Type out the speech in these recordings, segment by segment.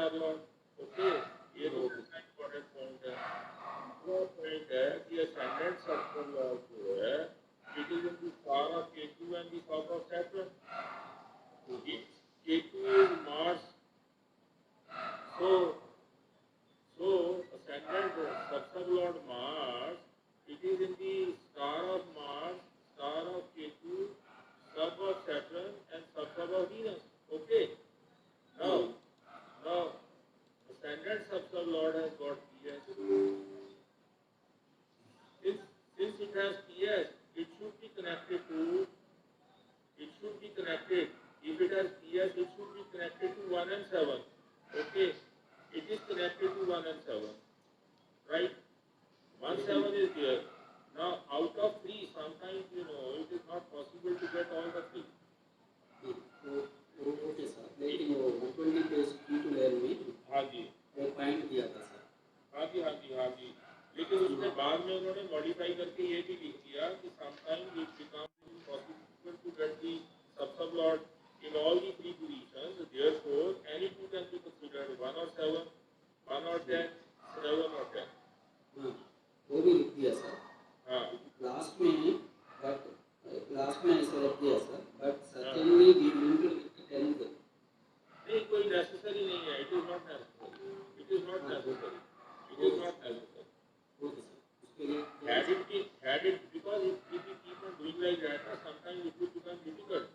Are Lord. Okay, ये तो दूसरा इम्पोर्टेंट पॉइंट है. दूसरा पॉइंट है कि ascendant substance lord जो है, it is in the star of Ketu and the south of Saturn. Ketu is Mars. So ascendant sublord Mars, it is in the star of Mars, star of Ketu, sub of Saturn, and sub of Venus. Okay. Now ascendant sublord has got PS. Since it has PS, it should be connected. If it has PS, it should be connected to 1 and 7. Okay. It is connected to 1 and 7. Right? 1, 7 is there. Now, out of 3, sometimes, it is not possible to get all the 3. Okay sir, लेकिन वो 120 page की two layer में हाँ जी वो point दिया था sir. हाँ जी. लेकिन उसमें बाद में उन्होंने मॉडिफाई करके ये भी लिख दिया कि sometimes it becomes possible to get the sublord in all the 3 positions. Therefore any two can be considered 1 और 7, 1 और 10, 7 और 10. हाँ, वो भी लिख दिया सर. हाँ, लास्ट में ऐसा लिख दिया sir, but certainly we will to 10. नहीं, कोई नेसेसरी नहीं है. It is not necessary. Okay sir, उसके लिए Had it because if you keep on doing like that, sometimes it will become difficult.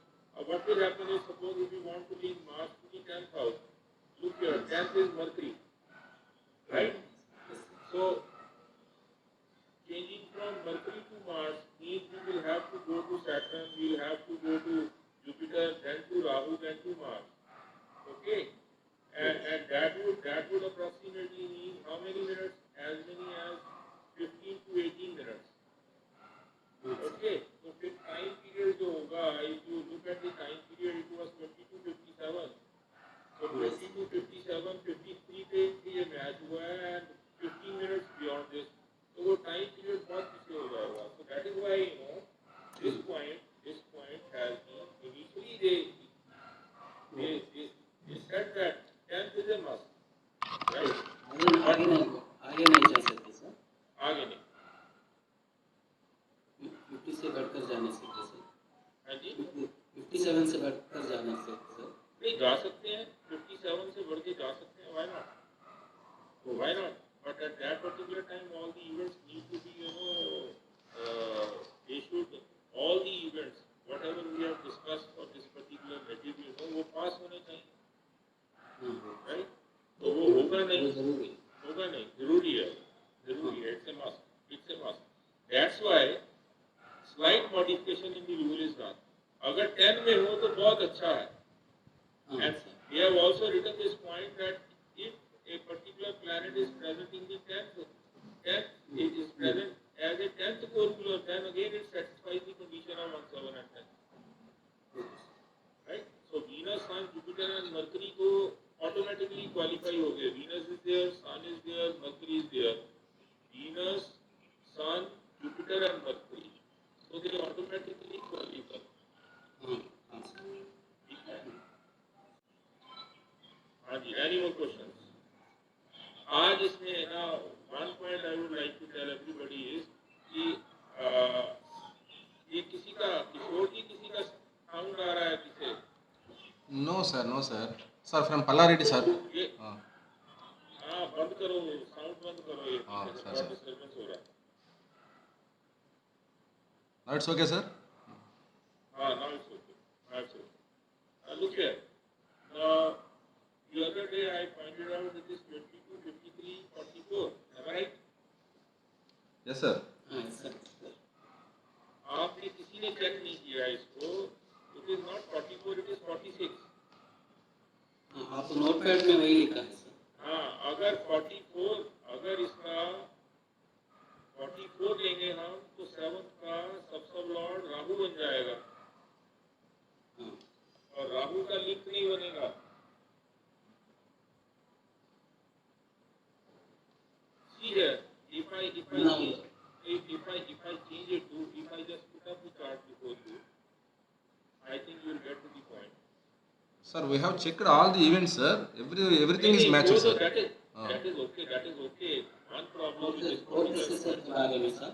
What will happen is, suppose if you want to link Mars to the 10th house, look here, 10th is Mercury, right? So changing from Mercury to Mars means we will have to go to Saturn, we will have to go to Jupiter, then to Rahu, then to Mars. Okay, and that would approximately mean how many minutes? As many as 15 to 18 minutes. Okay, so फिर time period जो होगा, if you look at the time period, it was 20 to 57. So 20 to 57, 53 पे ये match हुआ है and 15 minutes beyond this. तो वो time period बहुत पीछे हो जाएगा. So that is why this point has been initially they said that 10th is a must. Right? आगे नहीं जा सकते सर. आगे नहीं. 50 से बढ़कर जा नहीं सकते सर. हाँ जी. 57 से बढ़कर जा नहीं सकते सर. नहीं, जा सकते हैं. 57 से बढ़ के जा सकते हैं. Why not? But at that particular time, all the events need to be, they should, all the events, whatever we have discussed for this particular material, वो पास होने चाहिए. Right? तो वो होगा नहीं. जरूरी है. It's a must. That's why slight modification in the rule is done. अगर 10 में हो तो बहुत अच्छा है. And we have also written this point that if a particular planet is present in the 10th, it is present as a 10th corpuscle, then again it satisfies the condition of 1, 7 and 10. Right? So Venus, Sun, Jupiter and Mercury को automatically qualify हो गए. Venus is there, Sun is there, Mercury is there. Venus, Sun, Jupiter and Mercury. So they automatically qualify. हाँ जी. Any more questions? आज इसमें ना one point I would like to tell everybody is कि ये किसी का किशोर जी किसी का साउंड आ रहा है किसे? No sir. Sir from Pallareddy sir. हाँ, बंद करो, साउंड बंद करो. ये सर. डिस्टर्बेंस हो रहा है. Now it's okay sir. Now it's okay. Look here. Now, the other day I pointed out that this 22, 53, 44. Am I right? Yes sir. आपने किसी ने चेक नहीं किया इसको. It is not 44, it is 46. आप नोटपैड में वही लिखा है सर. हाँ, अगर 44, अगर इसका 44 लेंगे हम तो 7th का सब लॉर्ड राहु बन जाएगा. और राहु का लिंक नहीं बनेगा. See here, if I change it to, if I just put up the chart before you, I think you will get to the point. Sir, we have checked all the events, sir. Everything is matched, sir. That is Ah. that is okay. That is okay. One problem with this fourth particular SSL point. आ गए sir.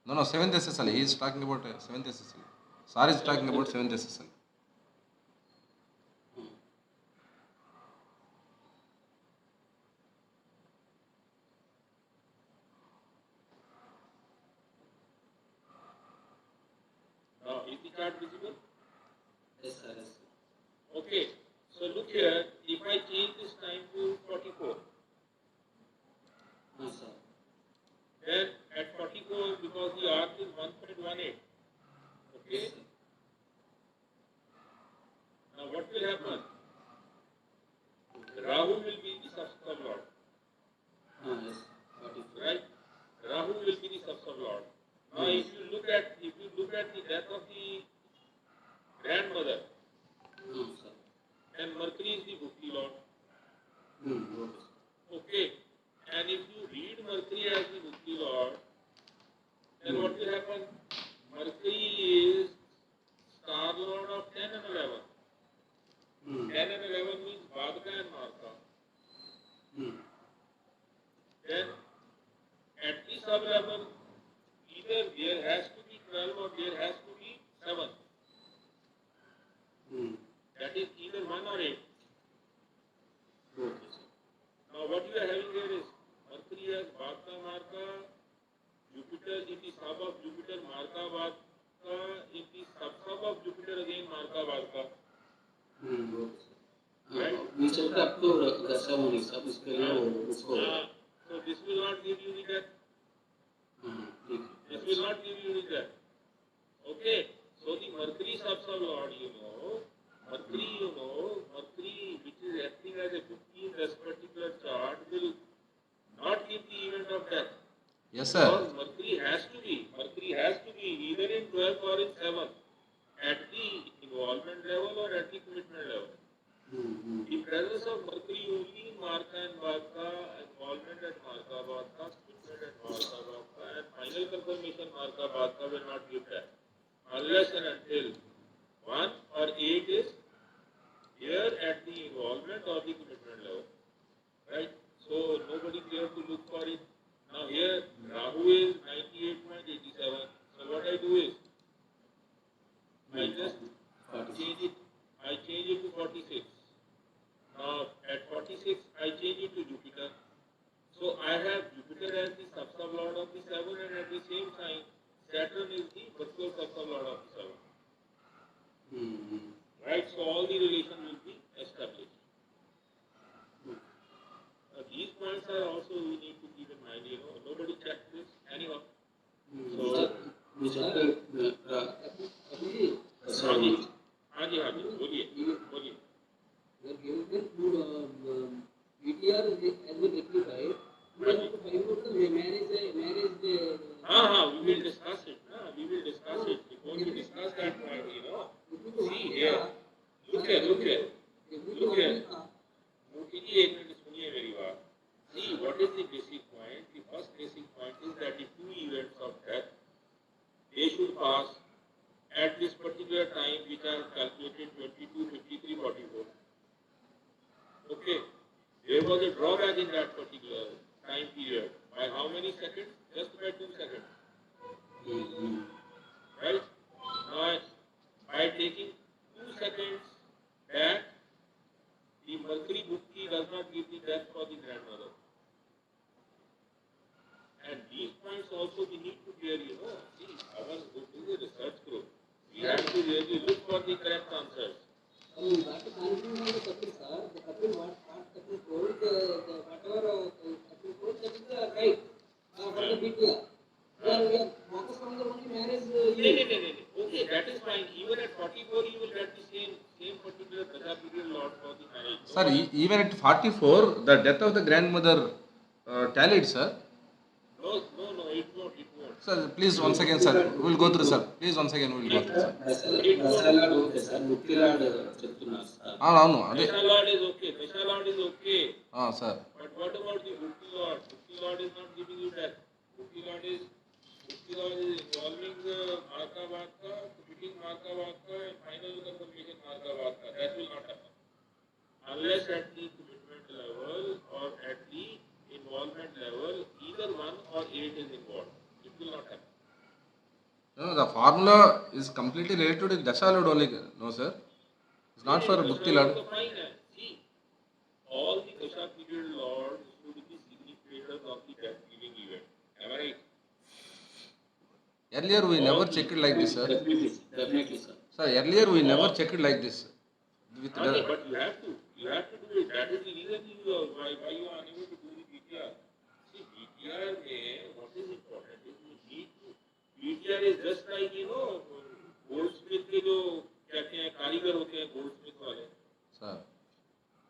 No, 7th SSL. He is talking about 7th SSL. Sir is talking about 7th SSL. Now, is the chart visible? Yes sir, yes sir. Okay. So look here. If I change this time to 44, हाँ sir. then at 44, because the arc is 1.18. Okay. Yes sir. Now what will happen? Rahu will be the sub-lord, हाँ yes. 44. right? Rahu will be the sub-lord. Now if you look at the death of the grandmother, हाँ sir. then Mercury is the Bhukti lord. Okay. Okay. And if you read Mercury as the Bhukti lord, then what will happen? Mercury is star lord of 10 and 11. 10 and 11 means Bhadra and Marka. Then at the sub level, either there has to be 12 or there has to be 7. That is either 1 or 8. Okay sir. Now what you are having here is Mercury as Bhadra Marka, Jupiter in the sub of Jupiter Marka Bhadra, in the sub of Jupiter again Marka Bhadra. Okay sir. Right? We checked up to Gashamoni sir. इसके लिए वो उसको. So this will not give you the death. ठीक है. This will not give you the death. Okay? So the Mercury sub-lord, Mercury which is acting as a 15 in this particular chart will not give the event of death. Yes, sir. Because Mercury has to be either in 12 or in 7 at the involvement level or at the commitment level. The presence of Mercury only in Marka and Bhadra, involvement at Marka Bhadra, commitment at Marka Bhadra, and final confirmation Marka Bhadra will not give that unless and until 1 or 8 is here at the involvement or the commitment level. Right? So nobody cares to look for it. Now here Rahu is 98.87. So what I do is I just change it to 46. Now at 46 I change it to Jupiter. So I have Jupiter as the sub-lord of the 7 and at the same time Saturn is the virtual sub-lord of the 7. Right? So all the relations will be established. These points are also we need to keep in mind, nobody checked this anyhow. So, हाँ जी, बोलिए. VTR has been rectified. We have to find out the marriage. हाँ, we will discuss it. Before we discuss that point, see here. Look here. Modi ji एक minute सुनिए मेरी बात. See, what is the basic point? The first basic point is that the two events of death, they should pass at this particular time, which are calculated 22, 53, 44. Okay. There was a drawback in that particular time period. By how many seconds? Just by 2 seconds. Right? Now, by taking 2 seconds back, the Mercury Bhukti does not give the death for the grandmother. And these points also we need to clear, see, our group is a research group. We have to really look for the correct answers. That is answering on the Kapil sir. The Kapil what Kapil told, whatever Kapil told, that is right. For the BTR. We are focused on the only marriage. No. Okay, that is fine. Even at 44, you will get the same particular period lot for the marriage. Sir, even at 44, the death of the grandmother tallied, sir. No, it won't. Sir, please once again, sir. We will go through, sir. Please once again, we will go through, sir. దశలాడ్ okay sir, ముక్తిలాడ్ చెప్తున్నారు సార్. అవును అదే. Dasha Lord is okay. Sir. But what about the Bhukti Lord? Bhukti Lord is not giving you death. Bhukti Lord is involving Marka Bhadra, meeting Marka Vaka and final confirmation Marka Vaka. That will not happen. Unless at the commitment level or at the involvement level, either one or eight is involved. It will not happen. No, the formula is completely related to Dasha Lord only. No, sir. It's not for Bhukti Lord. See, all the Dasha period lords should be significators of the death giving event. Am I right? Earlier we never checked it like this, sir. Definitely, sir. Sir, earlier we never checked it like this. With Okay, but you have to do it. That is the reason why you are unable to do the BTR. See, BTR what is important is you need to, BTR is just like, goldsmith के जो कहते हैं कारीगर होते हैं goldsmith वाले. sir.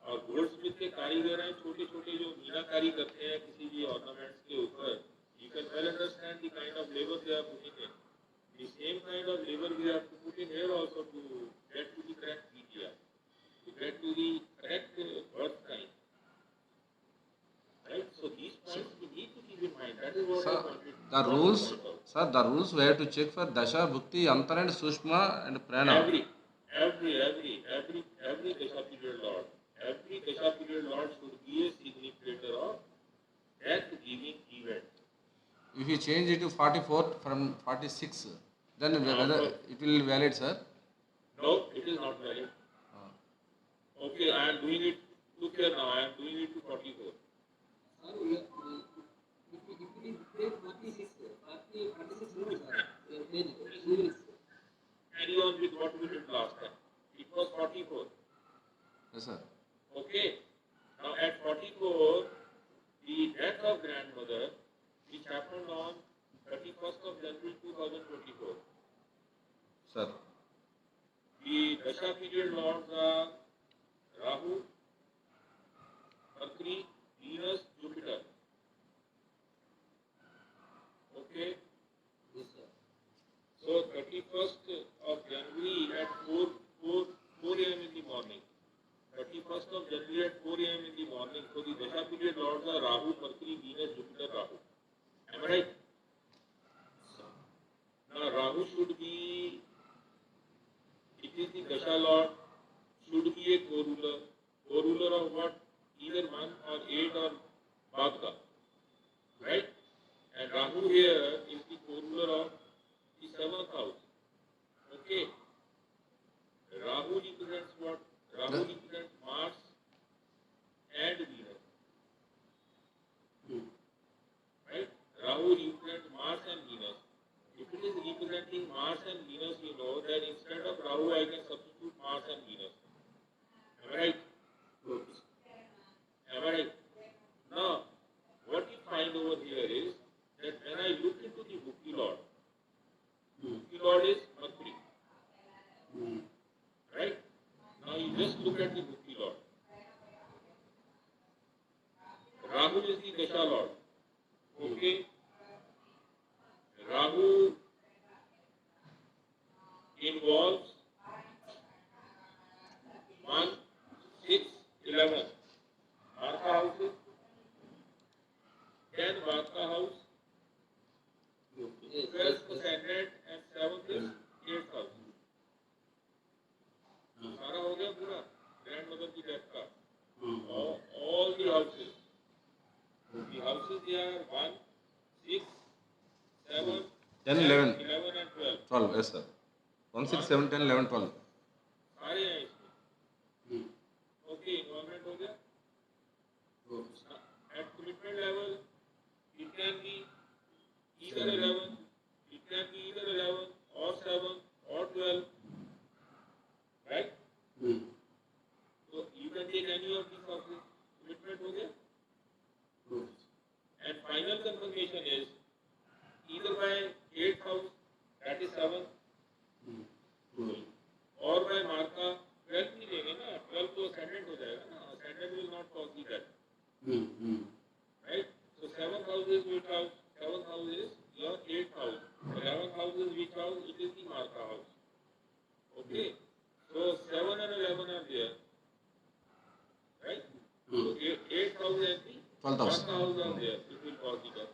और goldsmith के कारीगर हैं छोटे छोटे जो मीनाकारी करते हैं किसी भी ornaments के ऊपर. You can well understand the kind of labor they are putting in. The same kind of labor we have to put in here also to get to the correct BTR. To get to the correct birth time. Right? So these points we need to keep in mind. That is what I Sir, wanted the to rules, point out. sir, the rules we have to check for Dasha, Bhukti, Antar and Sushma and Prana. Every Dasha period lord. Every Dasha period lord should be a significator of death giving event. If you change it to 44 from 46, then whether it will valid, sir? No, it is not valid. Okay, I am doing it. Look here now, I am doing it to 44. Sir, if it is grade 46, 46 no, sir. English. Carry on with what we did last time. It was 44. Yes, sir. Okay. Now at 44, the death of grandmother, which happened on 31st of January 2024. Sir. The Dasha period lords are Rahu, Mercury, Venus, Jupiter. Okay. Yes, sir. So 31st of January at 4 a.m. in the morning. 31st of January at 4 a.m. in the morning. So the Dasha period lords are Rahu, Mercury, Venus, Jupiter, Rahu. Am I right? Now Rahu should be, it is the Dasha lord, should be a co-ruler. Co-ruler of what? Either 1 or 8 or Bhagda. Right? And Rahu here is the co-ruler of the 7th house. Okay. Rahu represents what? Rahu represents Mars and Venus. Right? Rahu represents Mars and Venus. If it is representing Mars and Venus, then instead of Rahu, I can substitute Mars and Venus. Am I right? Good. Am I right? Now, what you find over here is that when I look into the Bhukti Lord, Bhukti Lord is Mercury. Right? Now you just look at the Bhukti Lord. Rahu is the Dasha Lord. Okay? Rahu involves 1, 6, 11. Marka houses. 10 Marka house. 12th ascendant and 7th is 8th house. सारा हो गया पूरा grandmother की death का. All the houses. The houses they are 1, 6, 7, 10, 11. 11 and 12. 12, yes, sir. 1, 6, 7, 10, 11, 12. सारे हैं इसमें. Okay, involvement हो गया. At commitment level, it can be either 11, it can be either 11 or 7 or 12. Right? So you can take any of these houses. Commitment हो गया. And final confirmation is either by 8th house, that is 7, or by Marka 12 नहीं लेंगे ना. 12 तो ascendant हो जाएगा ना. Ascendant will not cause the death. Right? So 7th house is which house? 7th house is your 8th house. 11th house is which house? It is the Marka house. Okay? So 7 and 11 are there. Right? So 8th house and the 12th house. Marka house are there. It will cause the death.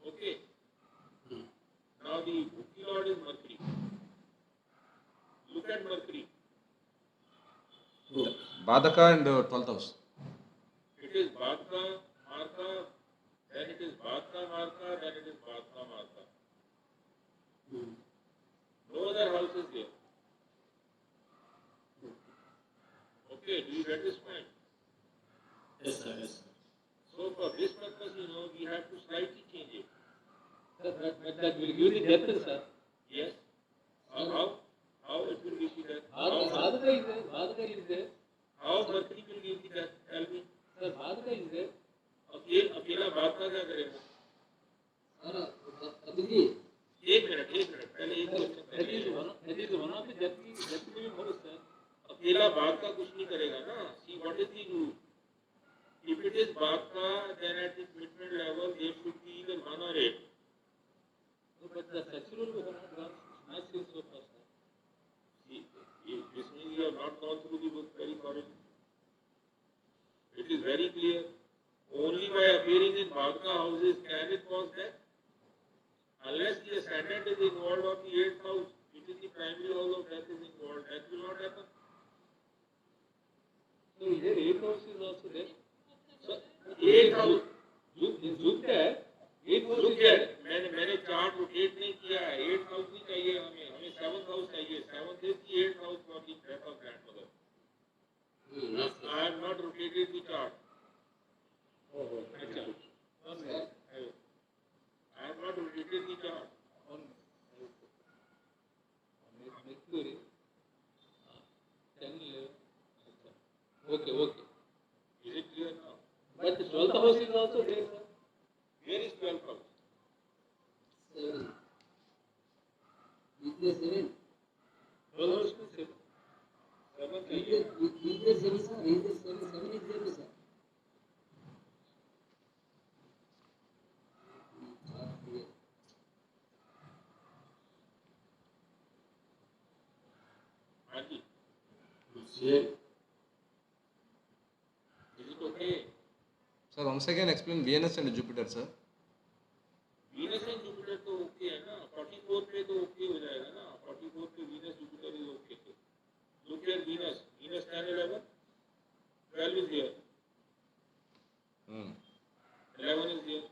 Okay? Now the Bhukti Lord is Mercury. at Mercury. Badaka and 12th house. It is Bhadka, Marka, then it is Bhadka, Marka, then it is Bhadka, Marka. No other house is there. Okay, do you get this point? Yes, sir. Yes, sir. So for this purpose, we have to slightly change it. Sir, but that will give the depth, sir. Yes. How it will give you that? Badaka is there. How Mercury will give you that? Tell me. Sir, Badaka is there. अकेला बात का क्या करेगा? Sir, Abhiji, एक minute पहले एक question that is one of the depth house, sir. अकेला बात का कुछ नहीं करेगा ना. See what is the rule? If it is बात का, then at the commitment level there should be either 1 or 8. But the structural we have not seen so far, sir. See, this means you have not gone through the book very thoroughly. It is very clear. Only by appearing in Bhadka houses can it cause death. Unless the ascendant is involved of the 8th house, it is the primary house of death is involved. That will not happen. So here 8 house is also there. So, 8th house. Look at 8 house Look is there. at, मैंने chart rotate नहीं किया है. 8th house नहीं चाहिए हमें 7th house चाहिए. 7th is the 8th house for the death of grandmother. Yes, sir. I have not rotated the chart. अच्छा. I have not rotated the chart. Mercury. 10, 11. Okay. Is it clear now? But the 12th house is also there, sir. Where is 12th house? 7. Is there 7? 12th house is 7. 7 Is चाहिए. there 7, sir? Is there 7? 7 is there, sir. हाँ जी. Here, Is it okay? Sir, once again explain Venus and Jupiter, sir. Venus and Jupiter तो okay है ना. 44 पे तो okay हो जाएगा ना. 44 पे Venus Jupiter is okay. Look at Venus. Venus 10, 11. 12 is here. 11 is here.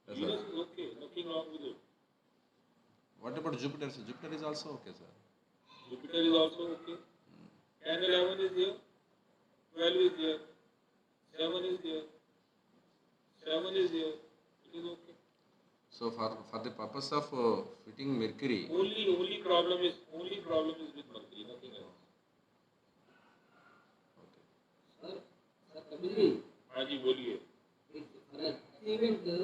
Yes, Venus sir. is okay. Nothing wrong with it. What about Jupiter, sir? Jupiter is also okay, sir. Jupiter is also okay. 10, 11 is here. 12 is here. 7 is here. 7 is here. It is okay. So for the purpose of fitting Mercury, Only problem is with Mercury. Nothing else. okay. Sir, Abhiji, हाँ जी बोलिए. for an event, the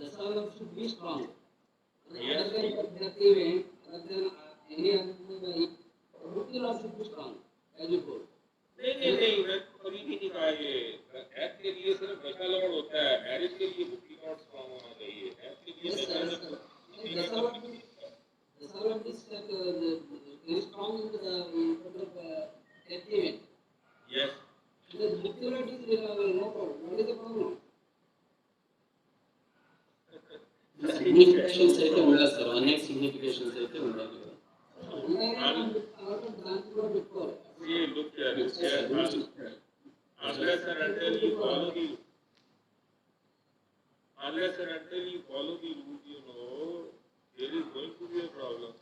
Dasalam should be strong. Yes. Other than that event, other than any other thing, the Mukti law should be strong, as you told. नहीं मैं कभी भी नहीं कहा ये. Health के लिए सिर्फ दशा लग्न होता है. मैरिज के लिए बुद्धि नॉट स्ट्रांग होना चाहिए. हेल्थ के लिए Yes, sir. Dasalam is very strong in the that event. Yes. The Mukti law is no problem. What is the problem? significations అయితే ఉండాలి సార్. అనేక significations అయితే ఉండాలి. See, look here. Unless and until you follow the rules, there is going to be a problem.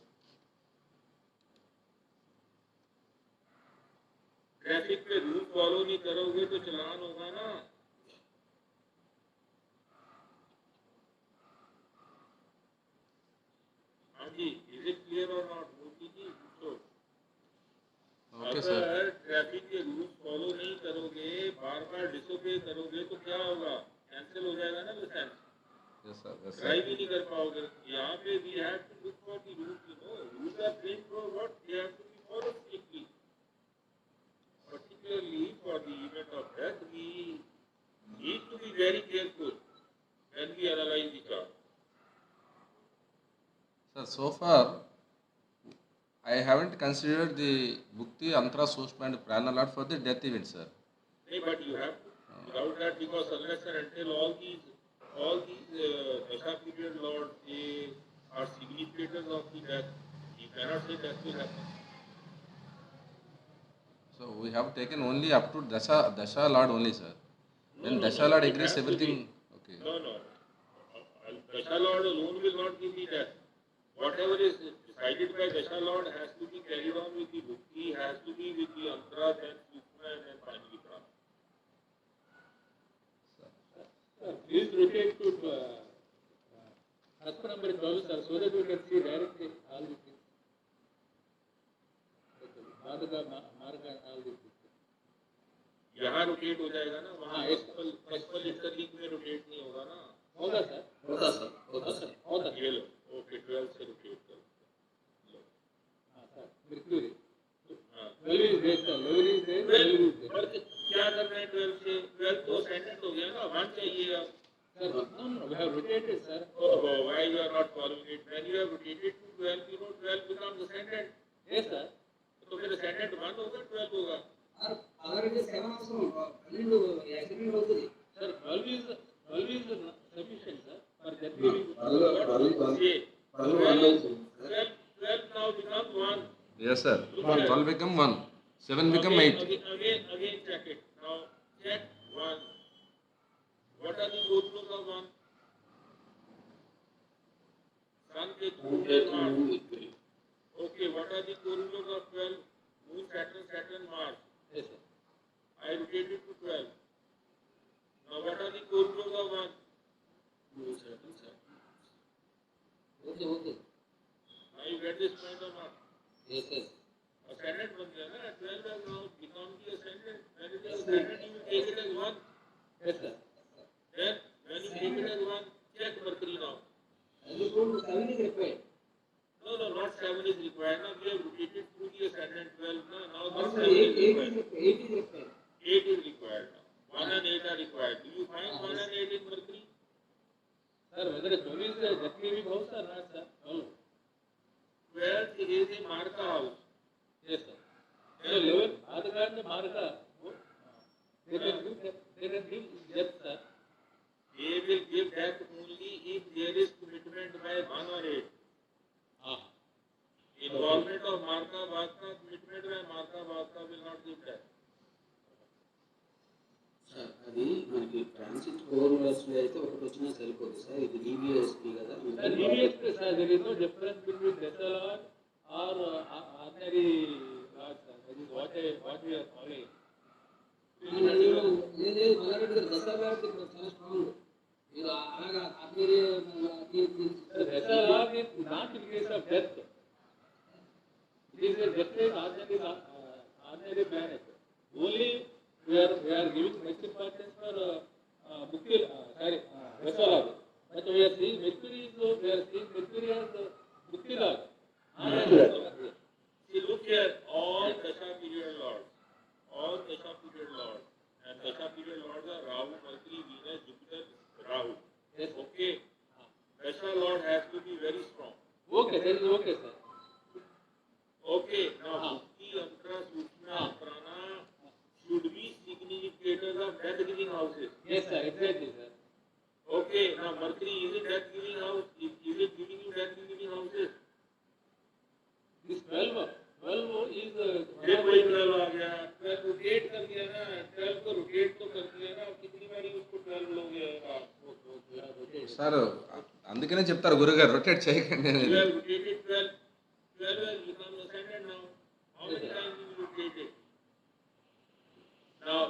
Traffic पे rule follow नहीं करोगे तो चलान होगा ना. हाँ जी. इज इट क्लियर और नॉट? मोदी जी पूछो. Okay, sir. अगर ट्रैफिक के रूल्स फॉलो नहीं करोगे, बार डिसोबे करोगे तो क्या होगा? कैंसिल हो जाएगा ना licence. Yes, sir. Yes, drive sir. ही नहीं कर पाओगे. यहाँ पे we have to look for the rules. Rules are frame for what they have to be followed strictly. Particularly for the event of death, we need to be very careful when we analyze the chart. Sir, so far I haven't considered the Bhukti, Antra, Sushma and Prana Lord for the death event, sir. Hey, but you have to. Without that, because unless and until all these Dasha period lords, they are significators of the death. The cannot say that will happen. So we have taken only up to Dasha Lord only, sir. When Dasha Lord it agrees has to be. everything, okay. No. Dasha Lord alone will not give the death. Whatever is decided by Dasha Lord has to be carried on with the Bhukti, has to be with the Antara, then Sukma, and then finally Prana. Please rotate to Shastra number 12, sir, so that we can see directly all the things. Marga, all the things. यहाँ rotate हो जाएगा ना, वहाँ हाँ, एक- पस्पल interlink में rotate नहीं होगा ना. होगा सर, होगा सर, होगा. ये लो, ओके 12 से रोटेट करो. लो. हाँ सर, Mercury. हाँ. 12 is there, sir. 11 is there, 12 is there. पर क्या करना है 12 से? 12 तो ascendant हो गया ना, 1 चाहिए अब. Sir, no, we have rotated, sir. Oh, why you are not following it? When you have rotated to 12, 12 becomes ascendant. Yes, sir. तो फिर ascendant 1 होगा, 12 होगा. और अगर ये 7 అవసరం 12 యాక్సిడెంట్ అవుతుంది. Sir, 12 is sufficient, sir, for that giving. See, 12 now becomes 1. Yes, sir. 12 become 1. 7 become 8. Again check it. Now check 1. What are the rulers of 1? Sun, Ketu, and Mars. Okay, what are the rulers of 12? Moon, Saturn, Mars. Yes, sir. I rotated to 12. Now what are the rulers of 1? Moon, Saturn. Okay okay. Now you get this point or not? yes yes. Ascendant बन गया ना, 12 has now become the ascendant. When it is ascendant, you will take it as 1. Yes, sir. Then, when you take it as 1, check Mercury now. And ఇప్పుడు 7 is required. No, not 7 is required. Now we have rotated through the ascendant 12. Now not Also 7 is 8 required. is required. 8 is required now. 1 and 8 are required. Do you find 1 and 8 in Mercury? Sir, whether 12 is that giving house or not, sir? No. 12 is a Marka house. Yes, sir. So 11, other than the Marga, they can give death, sir. They will give death only if there is commitment by 1 or 8. Ah. Involvement of Marka Bhakta, commitment by Marka Bhakta will not give death. Sir అది మనకి transit 4 verse లో అయితే ఒకటి వచ్చినా సరిపోదు sir. ఇది డివిఎస్పి కదా. Sir, DVSP, sir, there is no difference between Dashalord or ordinary Lord, sir. That is what we are following. లేదు మల్లారెడ్డి గారు దశాలాడ్ చాలా స్ట్రాంగ్. మీరు అలాగా ఆత్మీయ Sir, Dashalord is not in case of death. It is a death in ordinary planet. Only we are giving much importance for Dashalord. But we are seeing Mercury as Bhukti Lord. See, look here, all Dasha period lords. And Dasha period lords are Rahu, Mercury, Venus, Jupiter, Rahu. Yes. Okay. Dasha lord has to be very strong. Okay, that is okay, sir. Okay, now Bhukti, Antara, Sukma, and Prana should be significators of death-giving houses. Yes, sir, exactly, sir. Okay, now Mercury, is it death-giving house? Is it giving you death-giving houses? This 12 is फिर वही 12 आ गया, 12 rotate कर दिया ना, 12 को rotate तो कर दिया ना, कितनी बारी उसको 12 लोगे आप? సార్ అందుకనే చెప్తారు గురుగారు రొటేట్ చేయకండి You అనేది. have rotated 12, 12 has become ascendant now. How many times you will rotate it? Now,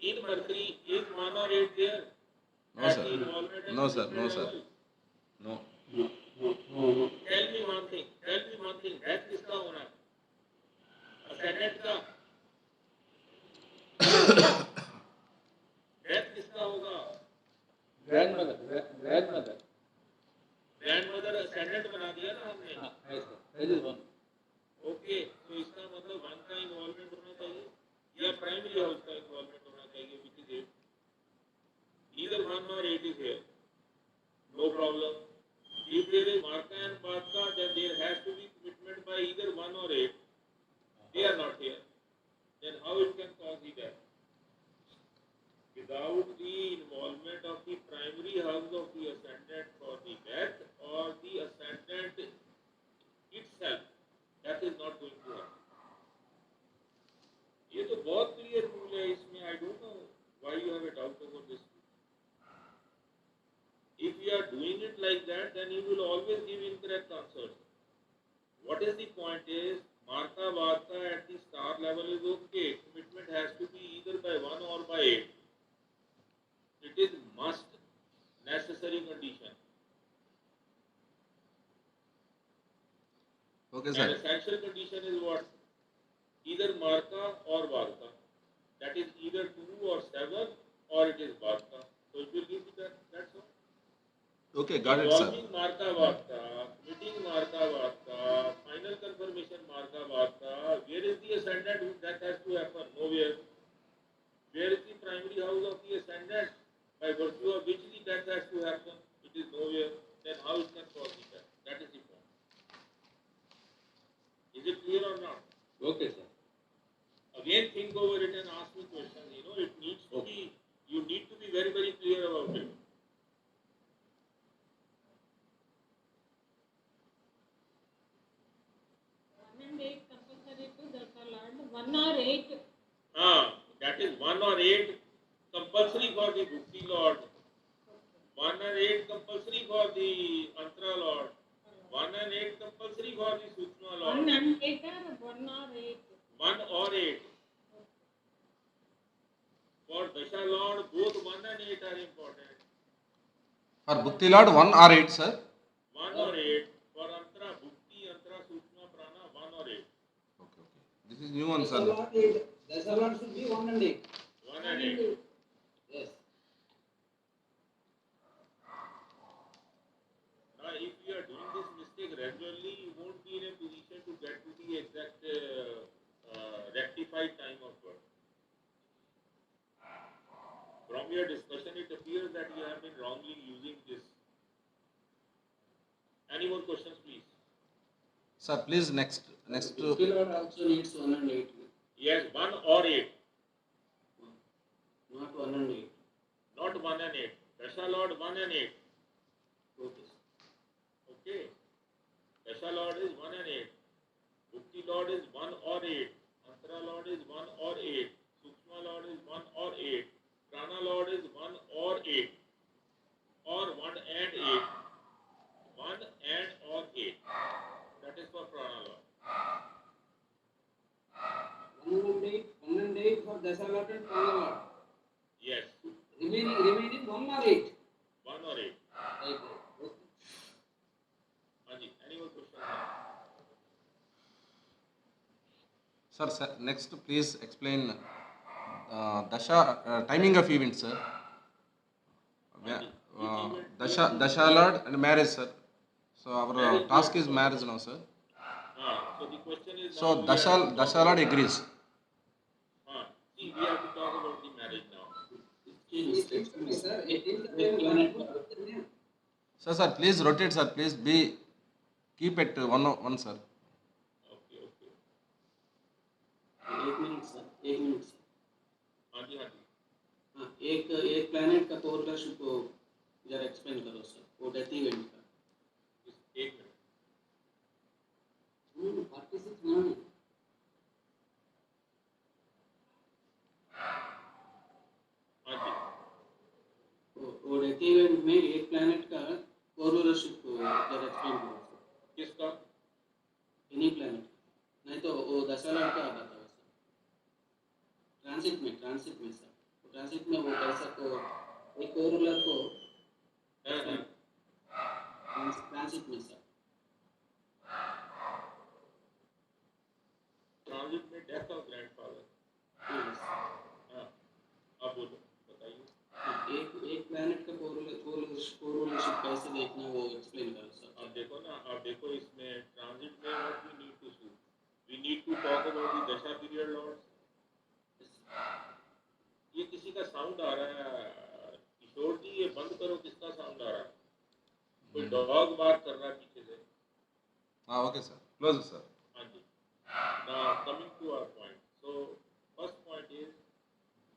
in Mercury, is 1 or 8 there? No, At sir. the involvement and No, sir. No, commitment sir. level? No. Tell me one thing, that किसका होना? Ascendant का? Death किसका होगा? grandmother. Grandmother ascendant बना दिया ना हमने. Yes, sir. That is one. Okay, तो इसका मतलब 1 का इन्वॉल्वमेंट होना चाहिए या प्राइमरी हाउस का इन्वॉल्वमेंट होना चाहिए, which is 8. Either 1 or 8 is here. No problem. If there is Marka and Bhakta, then there has to be commitment by either 1 or 8. They are not here. Then how it can cause the death? Without the involvement of the primary house of the ascendant for the death or the ascendant itself. like that, then you will always give incorrect answers. What is the point is, Martha Varta at the star level is okay. Commitment has to be either by 1 or by 8. It is must, necessary condition. Okay, And sir. essential condition is what? Either Martha or Varta. That is either 2 or 7 or it is Varta. So it will give you that, that's all. Okay, got it, sir. Involving Martha Varta, meeting Martha Varta, final confirmation Martha Varta. Where is the ascendant? That has to happen. Nowhere. Where is the primary house of the ascendant? By virtue of which the death has to happen? It is nowhere. Then how it can cause the death? That is the point. Is it clear or not? Okay, sir. Again, think over it and ask me questions. You know, it needs to be, you need to be very, very clear about it. Compulsory to the Lord, 1 or 8. That is 1 or 8 compulsory for the Bhukti Lord. 1 and 8 compulsory for the Antara Lord. 1 and 8 compulsory for the Sukma Lord. 1 and 8 or 1 or 8? 1 or 8. For Dasha Lord, both 1 and 8 are important. For Bhukti Lord, 1 or 8, sir. 1 or 8. For Antara Bhukti, Antara Sukma Prana, 1 or 8. Okay. This is new one, sir. Dasalot should be 1 and 8. 1 and 8. Yes. Now, if you are doing this mistake regularly, you won't be in a position to get to the exact rectified time of birth. From your discussion, it appears that you have been wrongly using this. Any more questions, please? Sir, please next. Bhukti Lord also needs 1 and 8. Yes, 1 or 8. Not 1 and 8. Not 1 and 8. Dasha Lord 1 and 8. Okay. Okay. Dasha Lord is 1 and 8. Bhukti Lord is 1 or 8. Antara Lord is 1 or 8. Sukma Lord is 1 or 8. Prana Lord is 1 or 8. Or 1 and 8. 1 and or 8. That is for Prana Lord. 1 and 8 for Dasalot and Pranalot. Yes. Remaining 1 or 8. 1 or 8. Right. Okay. Anji, any more questions? Sir, next please explain Dasha timing of event, sir. Dasha Lord and marriage, sir. So our task is marriage now, sir. So the question is So now we have to Dasha Lord agrees. See, we have to talk about the marriage now. Sir, 18th Sir, please rotate, sir. Please keep it one, sir. Okay. 8 minutes, sir. 8 minutes. Anji. हाँ, एक planet का correlation को जरा explain करो sir, वो death event का। 1 minute. 46 morning. Anji. वो death event में एक प्लैनेट का कोरिलेशन को जरा एक्सप्लेन करो सर। किसका? एनी प्लैनेट, नहीं तो वो दशहरा का बताओ सर। ट्रांसिट में सर, ट्रांसिट में वो कैसा को एक कोरिलेशन को ट्रांसिट में सर। ट्रांजिट में डेथ ऑफ ग्रैंडफादर। हाँ, अब बोलो, बताइए। एक प्लैनेट का कोरिलेशन कैसे देखना है वो एक्सप्लेन करो सर। अब देखो इसमें ट्रांजिट में what we need to do, we need to talk about the dasha period lords. ये किसी का साउंड आ रहा है किशोर जी, ये बंद करो। किसका साउंड आ रहा है? कोई डॉग बात कर रहा है पीछे से। हाँ, okay, sir. Close, sir. हाँ जी। Now coming to our point. So first point is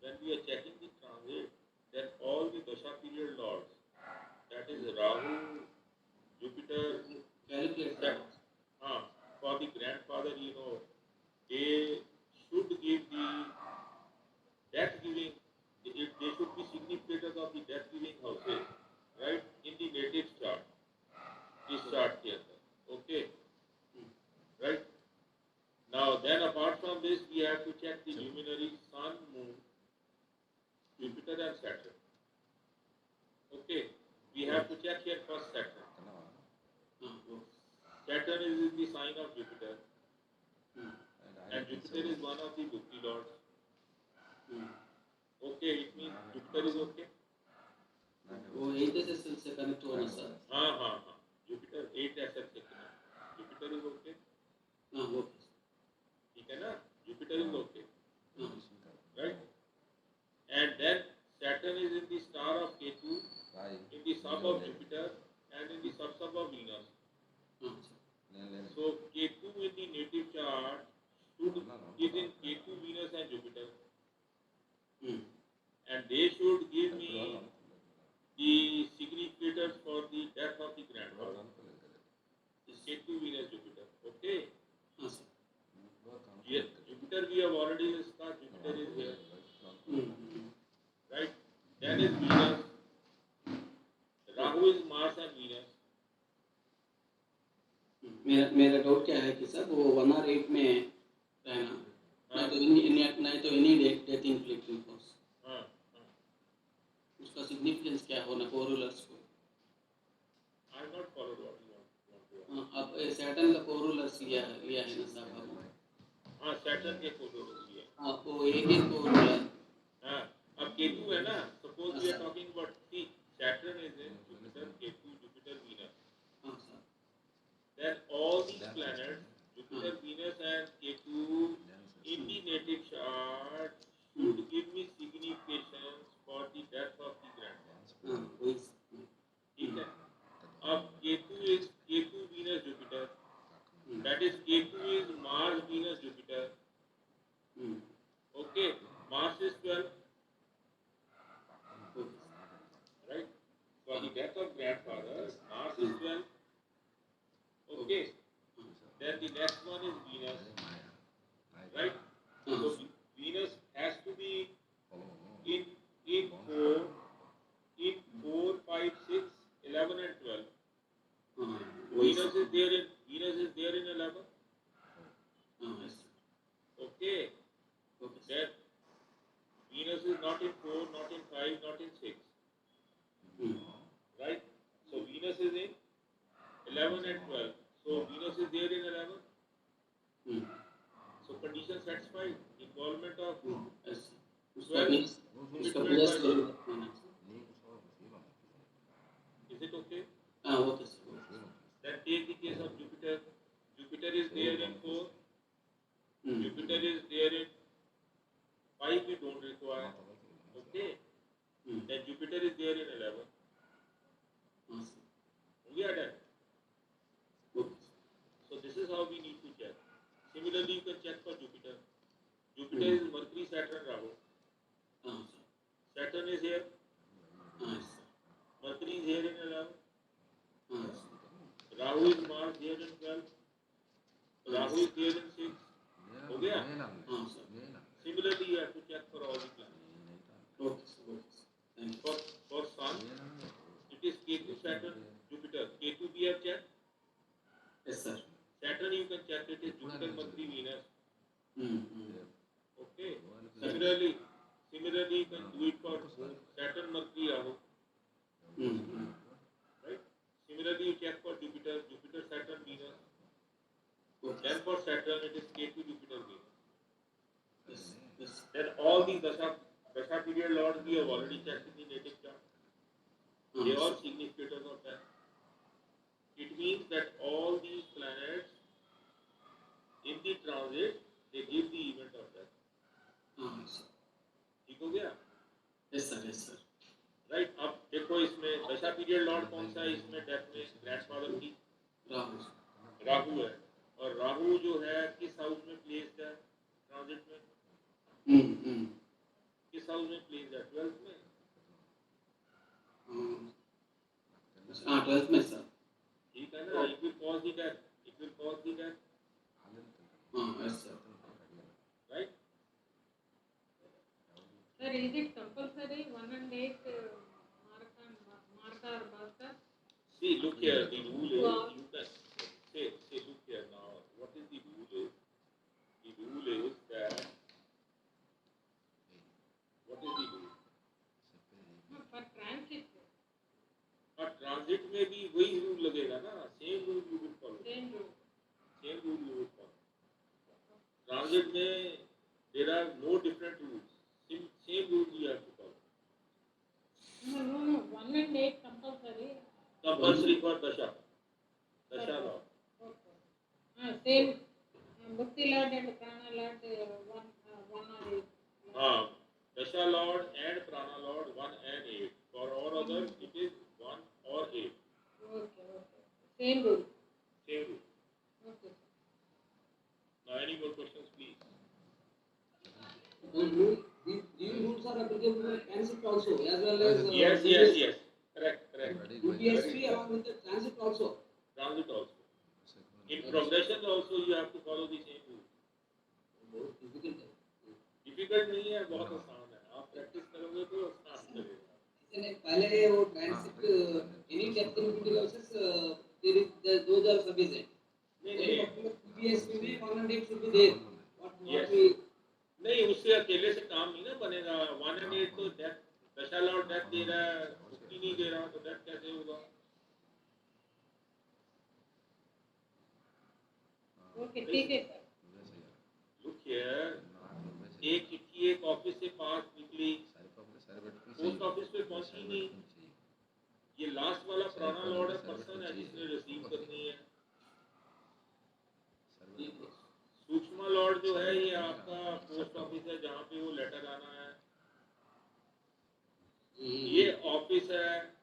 when we are checking the transit, then all the dasha period lords, that is Rahu, Jupiter, calculate that, for the grandfather, they should give the death giving. They should be significators of the death giving houses, right? In the native chart. first Saturn. Okay. Saturn is in the sign of Jupiter, Hmm. and Jupiter is one of the Bhukti lords. Hmm. Okay, it means Jupiter is okay. वो 8 SSL से connect होना sir. हाँ. Jupiter 8 SL से connect. Jupiter is okay. हाँ okay. ठीक है ना? Jupiter is okay, हाँ right? And then Saturn is in the star of Ketu, in the sub of Jupiter, and in the sub of Venus. हाँ. So Ketu in the native chart should is in Ketu, Venus, and Jupiter, Hmm. and they should give me the significators for the death of the grandfather. Is Ketu, Venus, Jupiter. Okay. हाँ sir. Yes, Jupiter we have already discussed. Jupiter is here, Hmm. right? Then is Venus. Rahu is Mars and Venus. मेरा doubt क्या है कि sir वो 1 और 8 में रहना नहीं तो एनी डेथ इन्फ्लिक्टिंग फोर्स हाँ. उसका सिग्निफिकेंस क्या होना कोरुलर्स को. I have not followed what you want to. अब सैटर्न का कोरुलर्स लिया है ना साहब आपने. हाँ, Saturn के फोटो लिए. हाँ वो एक कोरुलर. हाँ, अब केतु है ना. Suppose we are talking about see Saturn is in Jupiter, Ketu, Jupiter, Venus. हाँ sir. Then all these planets, Jupiter, Venus, and Ketu, in the native chart should give me significations for the death of the grandfather. हाँ वही. ठीक है. अब Ketu is Ketu, Venus, Jupiter. That is Ketu is Mars, Venus, Jupiter. Okay. Mars is 12. Right? For the death of grandfather, Mars is 12. Okay. Then the next one is Venus. Right? So Venus has to be in 4, 5, 6, 11 and 12. Venus is there in 11. Okay. Then Venus is not in 4, not in 5, not in 6. Right? So Venus is in 11 and 12. So Venus is there in 11. So condition satisfied. Involvement of 12. उसका plus करो. Is it okay? हाँ okay sir. Then take the case of Jupiter. Jupiter is there in 4. Jupiter is there in 5. We don't require. Okay. Then Jupiter is there in 11. We are done. So this is how we need to check. Similarly, you can check for Jupiter. Jupiter is Mercury, Saturn, Rahu. Saturn is here. Mercury is here in 11. Rahu is Mars here in 12. Rahu is there in 6. हो गया? Similarly, you have to check for all the planets. For Sun, it is Ketu, Saturn, Jupiter. Ketu we have checked. Yes sir. Saturn you can check it is Jupiter, Mercury, Venus. Okay. Similarly, you can do it for Saturn, Mercury, Rahu. Right? Similarly, you check for Jupiter, Saturn, Venus. Then for Saturn, it is Ketu, Jupiter, Venus. Then all the Dasha period lords we have already checked in the native chart. They are significators of that. It means that all these planets in the transit, they give the event of death. ठीक हो गया? Yes sir. Right? अब देखो इसमें दशा period Lord कौन सा है इसमें डेथ में ग्रैंडफादर की राहु है और राहु जो है किस हाउस में प्लेस्ड है ट्रांजिट में किस हाउस में प्लेस्ड है 12th में 12th में सर ठीक है ना it will cause the death yes sir right Sir, is it compulsory 1 and 8 mark or basta? see look here the rule is you can say look here now what is the rule is that what is the rule For transit. for transit में भी वही rule लगेगा ना, same rule you will follow, Same rule. Same rule you will follow. Transit में there are no different rules, same rule you have to follow. No. 1 and 8 compulsory. Compulsory for dasha, dasha lord. Okay. Same. Bhakti Lord and Prana Lord, one or 8. हाँ, दशा Lord and प्राणा Lord 1 and 8, for all other it is 1 or 8, Okay. Same rule. Same rule. Okay. Now any more questions please? These rules are applicable to transit also, as well as Yes, correct. Very good. UPSP along with the transit also. Transit also. In progression also you have to follow the same rule. बहुत difficult है। Difficult नहीं है, बहुत आसान है, आप practice करोगे तो आसान लगेगा। इसने पहले वो transit any depth in critical losses there is those are sufficient. नहीं UPSP में 1 and 8 should be there. Yes. नहीं, उससे अकेले से काम नहीं ना बनेगा। 1 and 8 तो दशा लॉर्ड डेथ दे रहा है, उसकी नहीं दे रहा, तो डेथ कैसे होगा? Okay, ठीक है sir. Look here, एक चिट्ठी एक ऑफिस से पास निकली, पोस्ट ऑफिस पे पहुंची नहीं, ये लास्ट वाला पुराना लॉर्ड है, पर्सन है जिसने रिसीव करनी है। सूक्ष्म लॉर्ड जो है ये आपका पोस्ट ऑफिस है जहाँ पे वो लेटर आना है, ये ऑफिस है।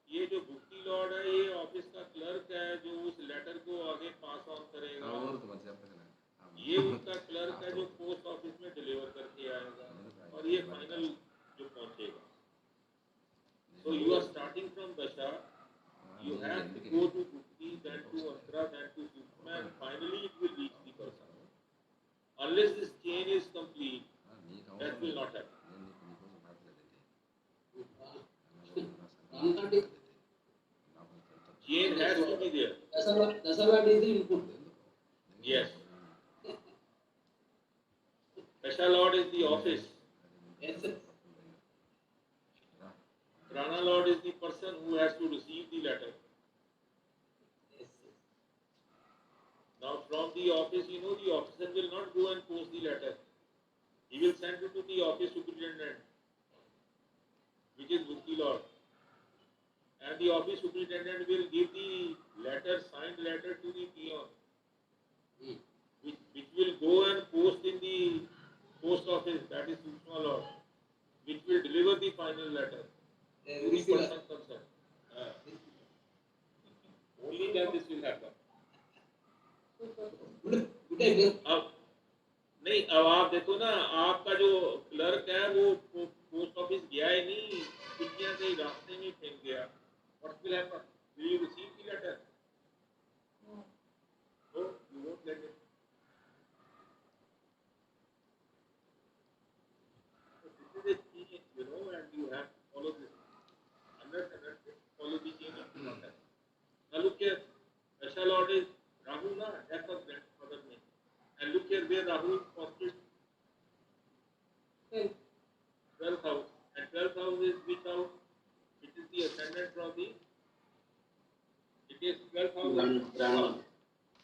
ये जो भुक्ति लॉर्ड है ये ऑफिस का क्लर्क है जो उस लेटर को आगे पास ऑन करेगा। ये उनका क्लर्क है जो पोस्ट ऑफिस में डिलीवर करके आएगा, और ये फाइनल जो पहुंचेगा। So you are starting from Dasha, you have to go to Bhukti, then to Astra, then to Sukma, and finally it will reach the person. Unless this chain is complete, that will not happen. Chain has to be there. Dasala is the input. Yes. Dasha Lord is the office. Yes, sir. Prana Lord is the person who has to receive the letter. Yes, sir. Now from the office, the officer will not go and post the letter. He will send it to the office superintendent, which is Bhukti Lord. And the office superintendent will give the letter, signed letter to the peon, which will go and post in the post office, that is Sukma Lord, which will deliver the final letter to the person concerned. Only then this will happen. Good idea. अब नहीं, अब आप देखो ना, आपका जो clerk है वो पोस्ट ऑफिस गया ही नहीं, चिट्ठियां कहीं रास्ते में फेंक गया। What will happen? Will you receive the letter? No, you won't get it. So this is a chain, and you have to follow this. Unless follow the chain of contact. Now look here, Dasha Lord is Rahu, na, death of grandfather में. And look here where Rahu is posted. 12th house. And 12th house is which house? It is the ascendant from the. It is 12th house.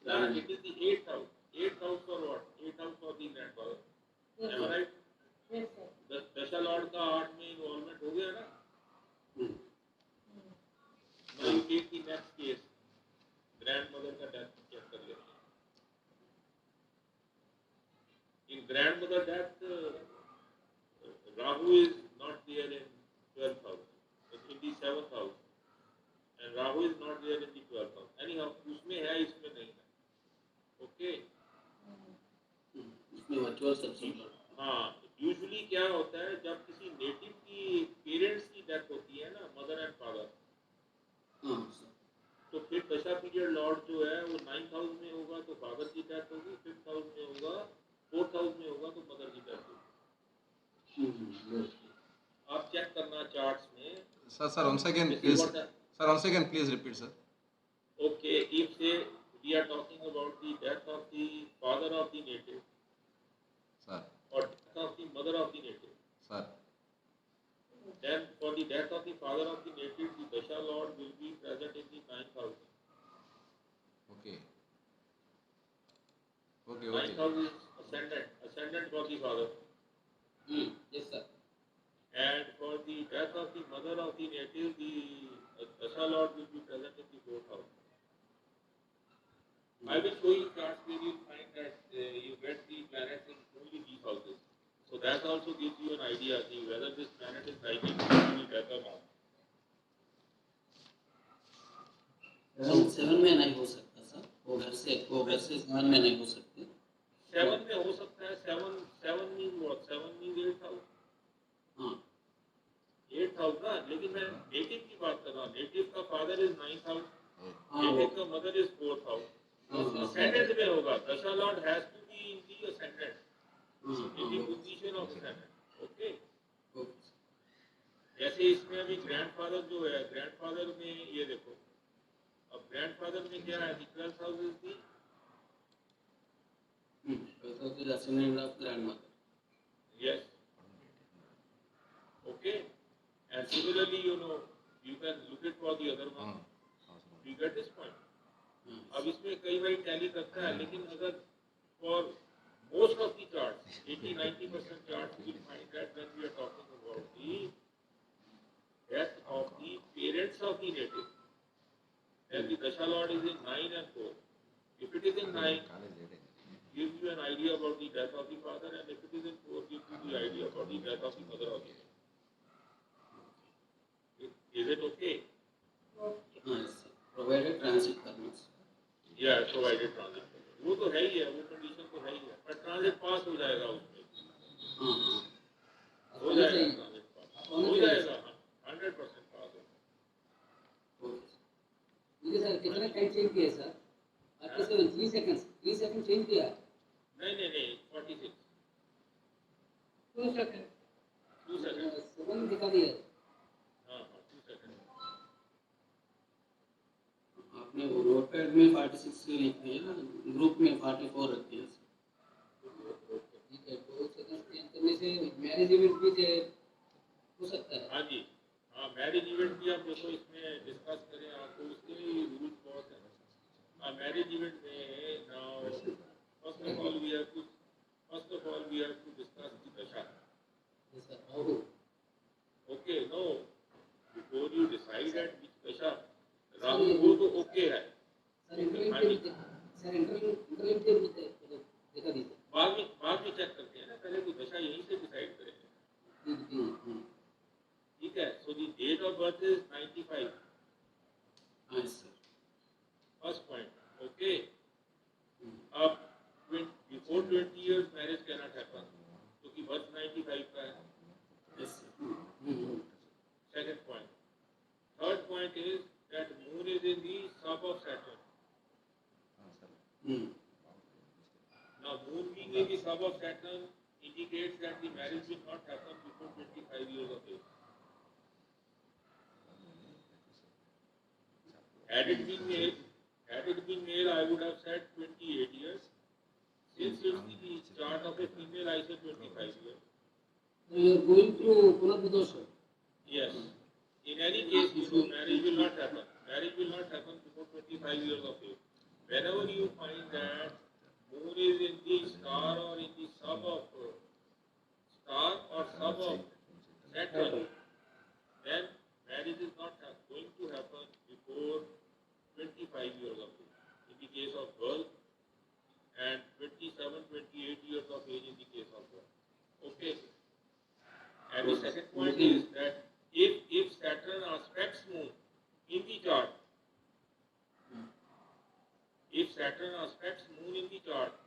Prana. It is the 8th house. 8th house for what? 8th house for the grandfather. Yes, Am I right? yes sir. Dasha Lord का 8 में involvement हो गया ना? Now you take the next case. Grandmother का death check कर लेते हैं. In grandmother death, Rahu is not there in 12th house. It's in the 7th house. And Rahu is not there in the 12th house. Anyhow, उसमें है, इसमें नहीं है. Okay? इसमें वर्चुअल सब्सिट्यूट। हाँ, यूजुअली क्या होता है जब किसी नेटिव की पेरेंट्स की डेथ होती है ना, मदर एंड फादर, हाँ सर। तो फिर दशा पीरियड लॉर्ड जो है वो 9th हाउस में होगा तो फादर की डेथ होगी, 5th हाउस में होगा, 4th हाउस में होगा तो मदर की डेथ होगी। आप चेक करना चार्ट्स में। Sir, once again, please. Sir, once again, please repeat, sir. Okay, if say we are talking about the death of the father of the native, Sir, or death of the mother of the native, sir. then for the death of the father of the native, the Dasha Lord will be present in Okay, Ninth okay. house is ascendant for the father. Yes, sir. And for the death of the mother of the native, the Dasha Lord will be present in the fourth house. I will show you charts where you find that you get the planets in only these houses. So that also gives you an idea whether this planet is likely to be death or not. Seven में नहीं हो सकता sir, वो घर से seven में नहीं हो सकती। 7 में हो सकता है। 7 means what? 7 means 8th house. हाँ 8th house ना, लेकिन मैं नेटिव की बात कर रहा हूँ। नेटिव का फादर इज 9th हाउस, हाँ नेटिव का mother is 4th house. Ascendant में होगा। Dasha Lord has to be in the ascendant, in the position of ascendant. Okay. जैसे इसमें अभी ग्रैंडफादर जो है, ग्रैंडफादर में ये देखो, अब ग्रैंडफादर में क्या है? 12th house is the ascendant of grandmother। yes. Okay. And similarly, you know, you can look it for the other one. You get this point? अब इसमें कई बार टैली करता है, लेकिन अगर for most of the charts, 80-90% charts, you will find that when we are talking about the death of the parents of the native, then the Dasha Lord is in 9 and 4. If it is in 9, gives you an idea about the death of the father, and if it is in 4, gives you the idea about the death of the mother of the native. Is it okay? Okay. हाँ sir, provided transit करना sir. Yeah, provided transit. वो तो है ही है, वो condition तो है ही है, पर ट्रांजिट पास हो जाएगा उसमें, हाँ हाँ हो जाएगा ट्रांजिट पास, हो जाएगा 100% पास होगा। ओके मुझे सर कितना टाइम चेंज किया सर? आपके 3 सेकंड चेंज किया। नहीं 46 2 seconds. 2 सेकंड। 7 दिखा दिया। हाँ 2 सेकंड। आपने वो नोटपैड में 46 लिखी है ना, ग्रुप में 44 रखी है। ठीक है, 2 सेकंड चेंज करने से मैरिज इवेंट भी हो सकता है। हाँ जी, हाँ मैरिज इवेंट भी आप देखो इसमें डिस्कस करें, आपको उसके लिए रूल्स बहुत है। हाँ मैरिज इवेंट में now first of all we have to discuss the dasha. Yes, sir. How? Okay, no, before you decide at which dasha, Rahu वो तो ओके है। सर इंटरलिंक दिखा दीजिए। बाद में चेक करते हैं ना, पहले तो दशा यहीं से डिसाइड करेंगे। ठीक है, so the date of birth is 95, हाँ सर। First point. ओके, अब before 20 years marriage can not happen, क्योंकि बर्थ 95 का है। Yes sir. Second point. Third point is that moon is in the sub of Saturn. Now moon being in the sub of Saturn indicates that the marriage will not happen before 25 years of age. Had it been male, I would have said 28 years. Since it's the chart of a female, I said 25 years. So you are going through Punarbhudosha. Yes. In any case, you know, marriage will not happen. Marriage will not happen before 25 years of age. Whenever you find that moon is in the star or in the sub of Saturn, then marriage is not going to happen before 25 years of age in the case of girl, and 27, 28 years of age in the case of boy. Okay. And the second point is that if Saturn aspects moon in the chart,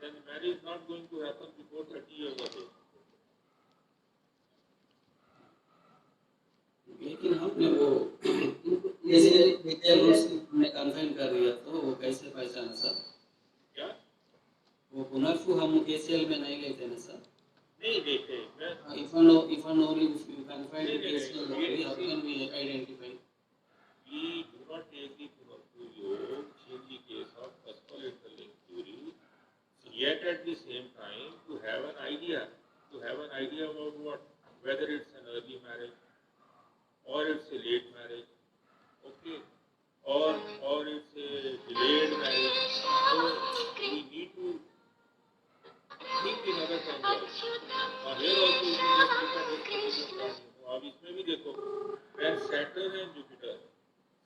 then marriage is not going to happen before 30 years of age. लेकिन आपने वो जैसे विद्या rules में confine कर दिया, तो वो कैसे पहचाना सर? क्या? वो पुनर्फु हम केसीएल में नहीं लेते ना सर? नहीं देते। मैं If and only if you confine to KCL, how can we identify? we do not take the Punarpu Yog in the case of Paspal interlink theory, yet at the same time to have an idea about what, whether it's an early marriage or it's a late marriage, okay, or it's a delayed marriage. So we need to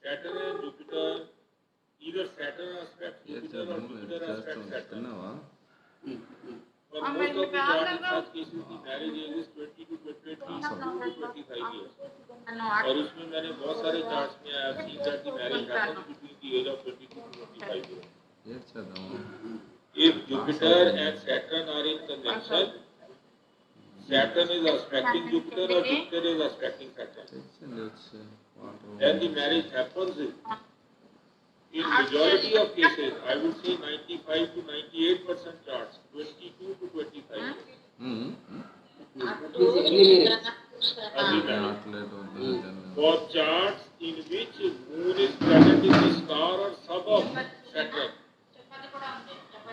Saturn and Jupiter, either Saturn aspect Yes, Jupiter or Jupiter aspect Saturn. For most of the charts in such cases, the marriage age is 20 to 22 to 25 years. और उसमें मैंने बहुत सारे charts में I have seen that the marriage happens between the age of 22 to 25 years. If Jupiter and Saturn are in conjunction, Saturn is aspecting Jupiter or Jupiter is aspecting Saturn, then the marriage happens. In majority of cases, I would say 95 to 98% charts, 22 to 25 years. Early marriage. For charts in which moon is present in the star or sub of Saturn,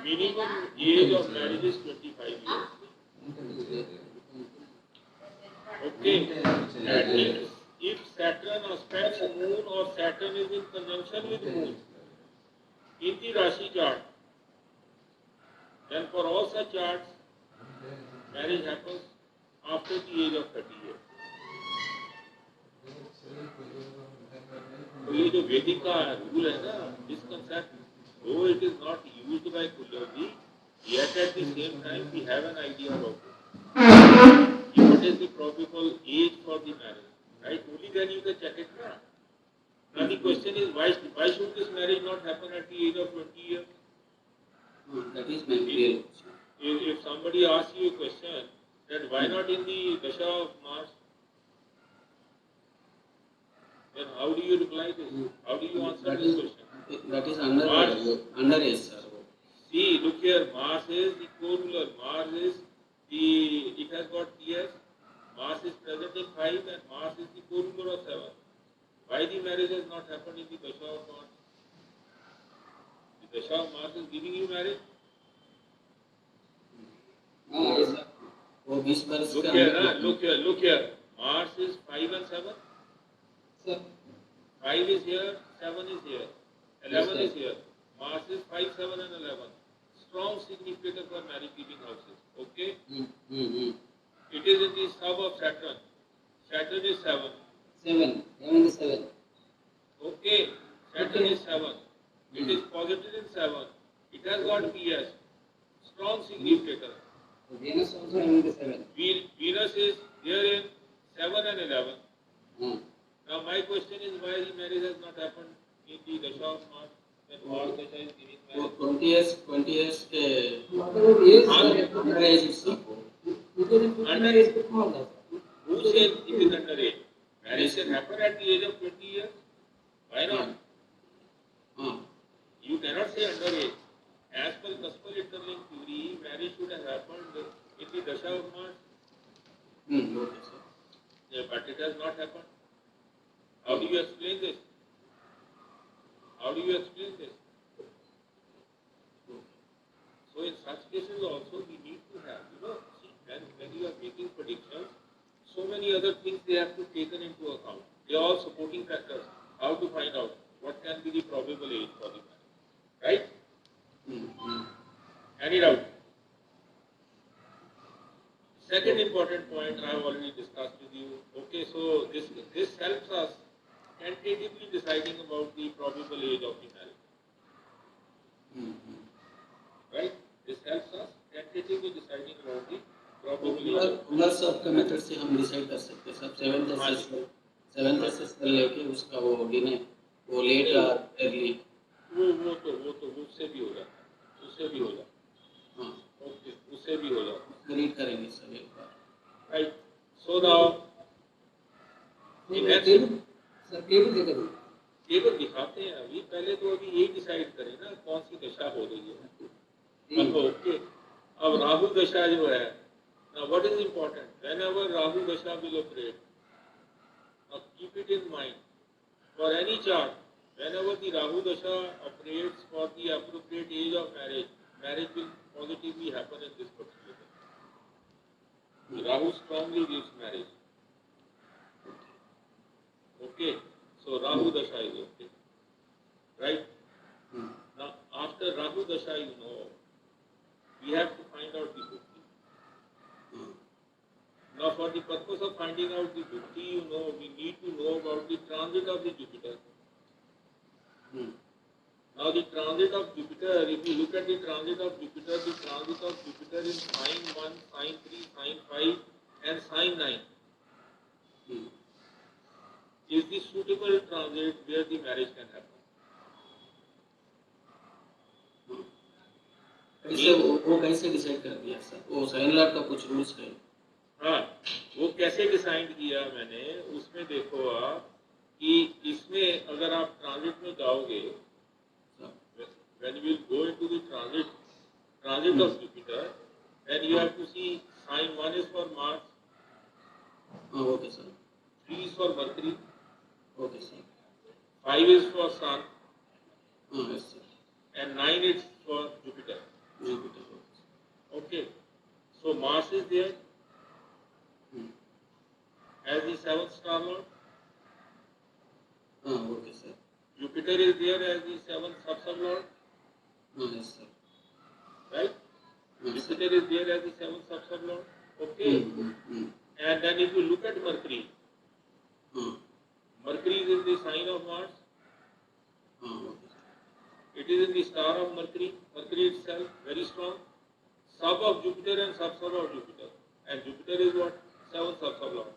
minimum age of marriage is 25 years. Okay, that means if Saturn aspects moon or Saturn is in conjunction with moon in the Rashi chart, then for all such charts, marriage happens after the age of 30 years. तो ये जो वैदिक का rule है ना, this concept, though it is not used by Kullavi, yet at the same time we have an idea about it. What is the probable age for the marriage? Right? Only then you can check it now. Now the question is, why should this marriage not happen at the age of 20 years? That is my real question. If somebody asks you a question, then why not in the Dasha of Mars? Then how do you reply this? How do you answer this question? That is underage, sir. See, look here, Mars is the co-ruler. Mars is it has got PS. Mars is present in 5 and Mars is the co-ruler of 7. Why the marriage has not happened in the Dasha of Mars? The Dasha of Mars is giving you marriage. Look here. Mars is 5 and 7. 5 is here, 7 is here, 11 is here. Mars is 5, 7 and 11. Strong significator for marriage giving houses. Okay? It is in the sub of Saturn. Saturn is 7. 7 is 7. Okay, Saturn is 7. It is posited in 7. It has got PS. Strong significator. Venus also having the 7. Venus is there in 7 and 11. Now my question is, why the marriage has not happened in the Dasha of Mars? When Mars Dasha is giving marriage. 20 years underage is Who says it is underage? Marriage can happen at the age of 20 years. Why not? You cannot say underage. As per Kaspar interlink theory, marriage should have happened in the Dasha of Mars. Okay, sir. Yeah, but it has not happened. How do you explain this? How do you explain this? So in such cases also we need to have, see, when you are making predictions, so many other things they have to be taken into account. They are all supporting factors. How to find out what can be the probable age for the marriage, right? Any doubt? Second important point I have already discussed with you. Okay, so this helps us tentatively deciding about the probable age of the marriage. Right? This helps us tentatively deciding about the probable age. उधर सब का method से हम decide कर सकते हैं सब 7th से लेके उसका वो डिने वो लेट या अर्ली वो उससे भी हो जाता है, उससे भी हो जाता है। हाँ, ओके, उससे भी हो जाता है। रीड करेंगे सर एक बार। राइट, सो नाउ टेबल दिखाते हैं अभी, पहले तो अभी यही डिसाइड करें ना कौन सी दशा हो रही है। ओके, अब राहु दशा जो है, now what is important? Whenever Rahu dasha will operate, now keep it in mind. For any chart, whenever the Rahu dasha operates for the appropriate age of marriage, marriage will positively happen in this particular case. Rahu strongly gives marriage. Okay, so Rahu dasha is okay, right? Now after Rahu dasha, we have to find out the bhukti. Now for the purpose of finding out the bhukti, we need to know about the transit of the Jupiter. Now the transit of Jupiter, if you look at the transit of Jupiter is sign 1, sign 3, sign 5 and sign 9. Is the suitable transit where the marriage can happen? कैसे वो कैसे decide कर दिया sir? वो sign Lord का कुछ rules है? हाँ, वो कैसे डिसाइड किया मैंने, उसमें देखो आप कि इसमें अगर आप ट्रांजिट में जाओगे, when you will go into the transit of Jupiter, then you have to see sign 1 is for Mars, okay sir. 3 is for Mercury, okay sir. 5 is for Sun, yes sir. and 9 is for Jupiter. Jupiter. Okay, so Mars is there as the 7th star lord. Okay sir. Jupiter is there as the 7th sub lord, yes sir. right? Jupiter is there as the 7th sub lord. Okay, and then if you look at Mercury, Mercury is in the sign of Mars. It is in the star of Mercury. Mercury itself very strong. Sub of Jupiter and sub of Jupiter. And Jupiter is what? 7th sub lord.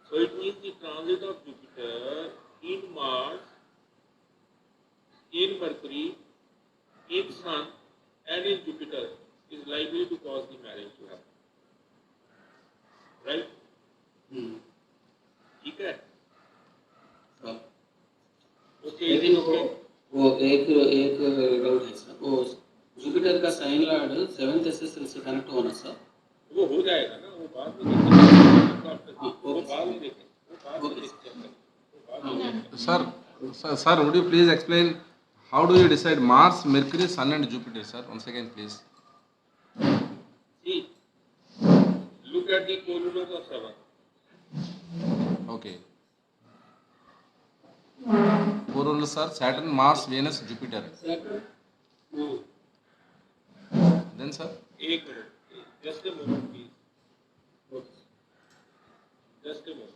So it means the transit of Jupiter in Mars, in Mercury, in Sun, and in Jupiter is likely to cause the marriage to happen. Right? ठीक है? Okay. लेकिन वो एक doubt है sir. वो Jupiter का sign Lord 7th SSL से connect होना सर? वो हो जाएगा ना, वो बाद में देखेंगे. वो बाद में देखेंगे. Sir, would you please explain how do you decide Mars, Mercury, Sun and Jupiter, sir? Once again, please. See, look at the co-rulers of 7. Okay. Co-rulers are Saturn, Mars, Venus, Jupiter. Saturn. Then, sir? एक minute, just a moment, please. Just a moment.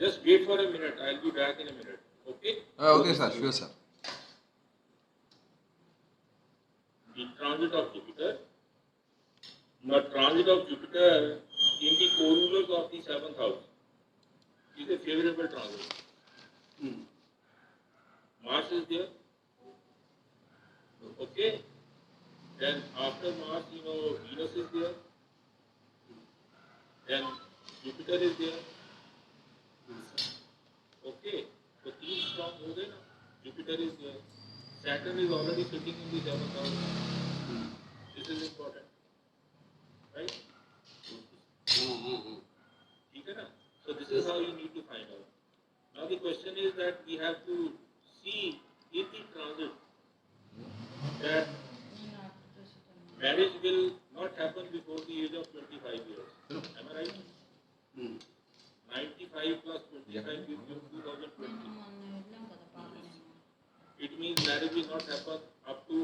Just wait for a minute. I'll be back in a minute. Okay? Okay, sir. Sure, sir. The transit of Jupiter. The transit of Jupiter in the co-rulers of the 7th house is a favorable transit. Mars is there. Okay? Then after Mars, Venus is there. Then Jupiter is there. Okay? So 3 strong हो गए ना. Jupiter is there. Saturn is already sitting in the 7th house. This is important. Right? ठीक है ना? So this is how you need to find out. Now the question is that we have to see in the transit that marriage will not happen before the age of 25 years. Am I right? 95 plus 25 gives you 2020. It means marriage will not happen up to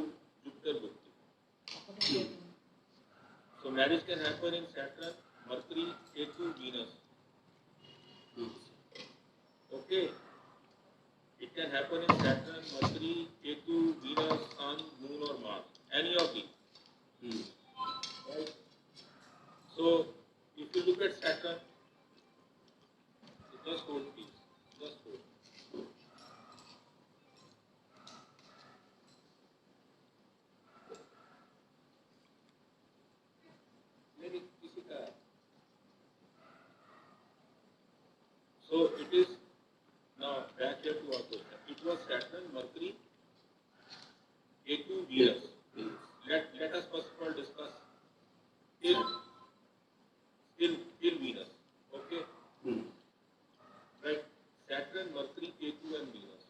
Jupiter Bhakti. So marriage can happen in Saturn, Mercury, Ketu, Venus. Okay? It can happen in Saturn, Mercury, Ketu, Venus, Sun, Moon or Mars. Any of these. Right? So, if you look at Saturn, just hold please. Just hold. Maybe किसी का है. So it is now back here to our question. It was Saturn, Mercury, Ketu, Venus. Let us first of all discuss till Venus. Okay? Right? Saturn, Mercury, Ketu and Venus.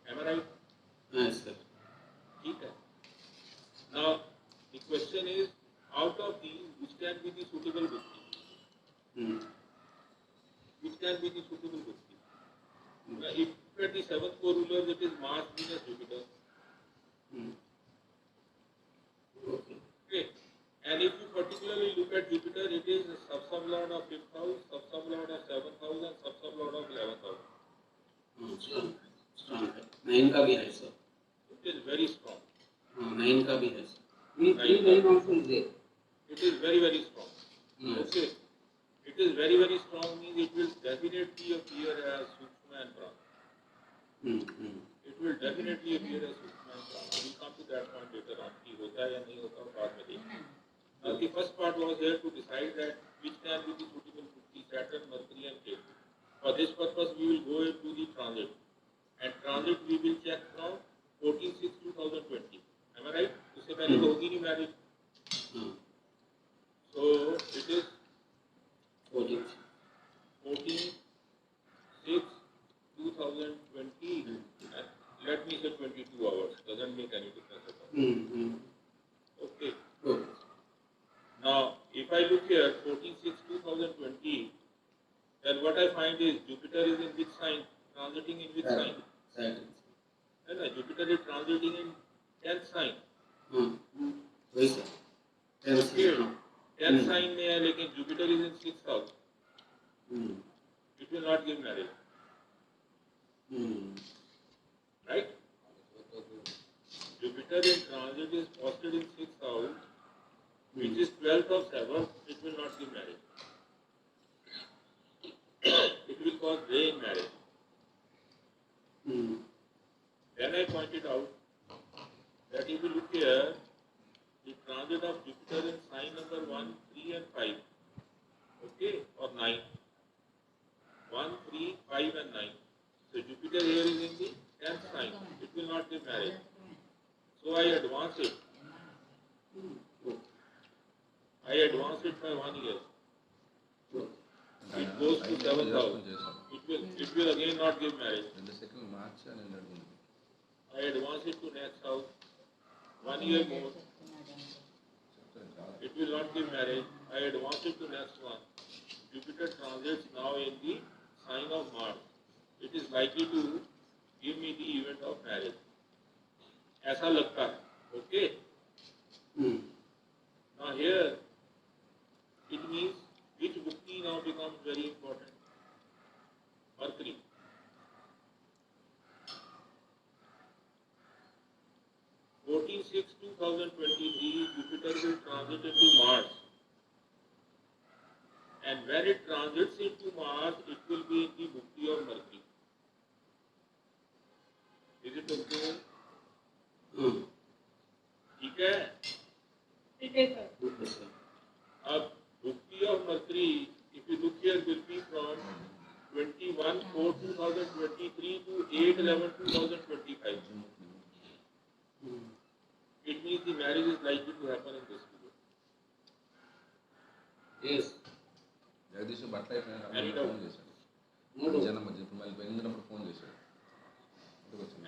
Am I right? Yes, sir. ठीक है. Now the question is, out of these, which can be the suitable Bhakti? Which can be the suitable Bhakti? If at the 7th co-rulers, it is Mars, Venus, Jupiter. Okay. Okay. And if you particularly look at Jupiter, it is sub-sublord of 5th house, sub-sublord of 7th house, and sub-sublord of 11th house. Strong. Strong है. 9 का भी है sir. It is very strong. 9 का भी है sir. three nine also is there. It is very, very strong. Yes. Okay. It is very, very strong means it will definitely appear as Sukshma and Prana. It will definitely appear as Sukshma and Prana. We come to that point later on. कि होता है या नहीं होता बाद में देखेंगे. Now the first part was here to decide that which can be the suitable Bhukti, Saturn, Mercury and Ketu. For this purpose we will go into the transit. And transit we will check from 14/6/2020. Am I right? उससे पहले तो होगी नहीं marriage. So it is 14/6/2020. Let me say 22 hours. Doesn't make any difference at all. Okay. Now, if I look here, 14/6/2020, then what I find is Jupiter is in which sign? Transiting in which sign? Saturn. And Jupiter is transiting in 10th sign. वही sir. 10th sign में है, लेकिन Jupiter is in 6th house. It will not give marriage. Right? Jupiter in transit is posted in 6th house, which is 12th of 7th. It will not give marriage. It will cause delay in marriage. Then I pointed out that if you look here, the transit of Jupiter in sign number 1, 3 and 5, okay, or 9, 1, 3, 5 and 9. So Jupiter here is in the 10th sign. It will not give marriage. So I advance it. I advance it by 1 year. It goes to 7th house. It will again not give marriage. I advance it to next house. 1 year more. It will not give marriage. I advance it to next one. Jupiter transits now in the sign of Mars. It is likely to give me the event of marriage. ऐसा लगता है. Okay. Now here, it means which Bhukti now becomes very important. Mercury. Jupiter will transit into Mars. And when it transits into Mars, it will be in the Bhukti of Mercury. Is it okay? ठीक है? ठीक है sir. अब Bhukti of Mercury, if you look here, will be from 21/4/2023 to 8/11/2025. It means the marriage is likely to happen in this period. Yes. Jagadish బట్ల అయిపోయినా Any doubt? Phone చేశాడు. No doubt. జనం మధ్య ఇప్పుడు మళ్ళీ వెళ్ళినప్పుడు ఫోన్ చేశాడు.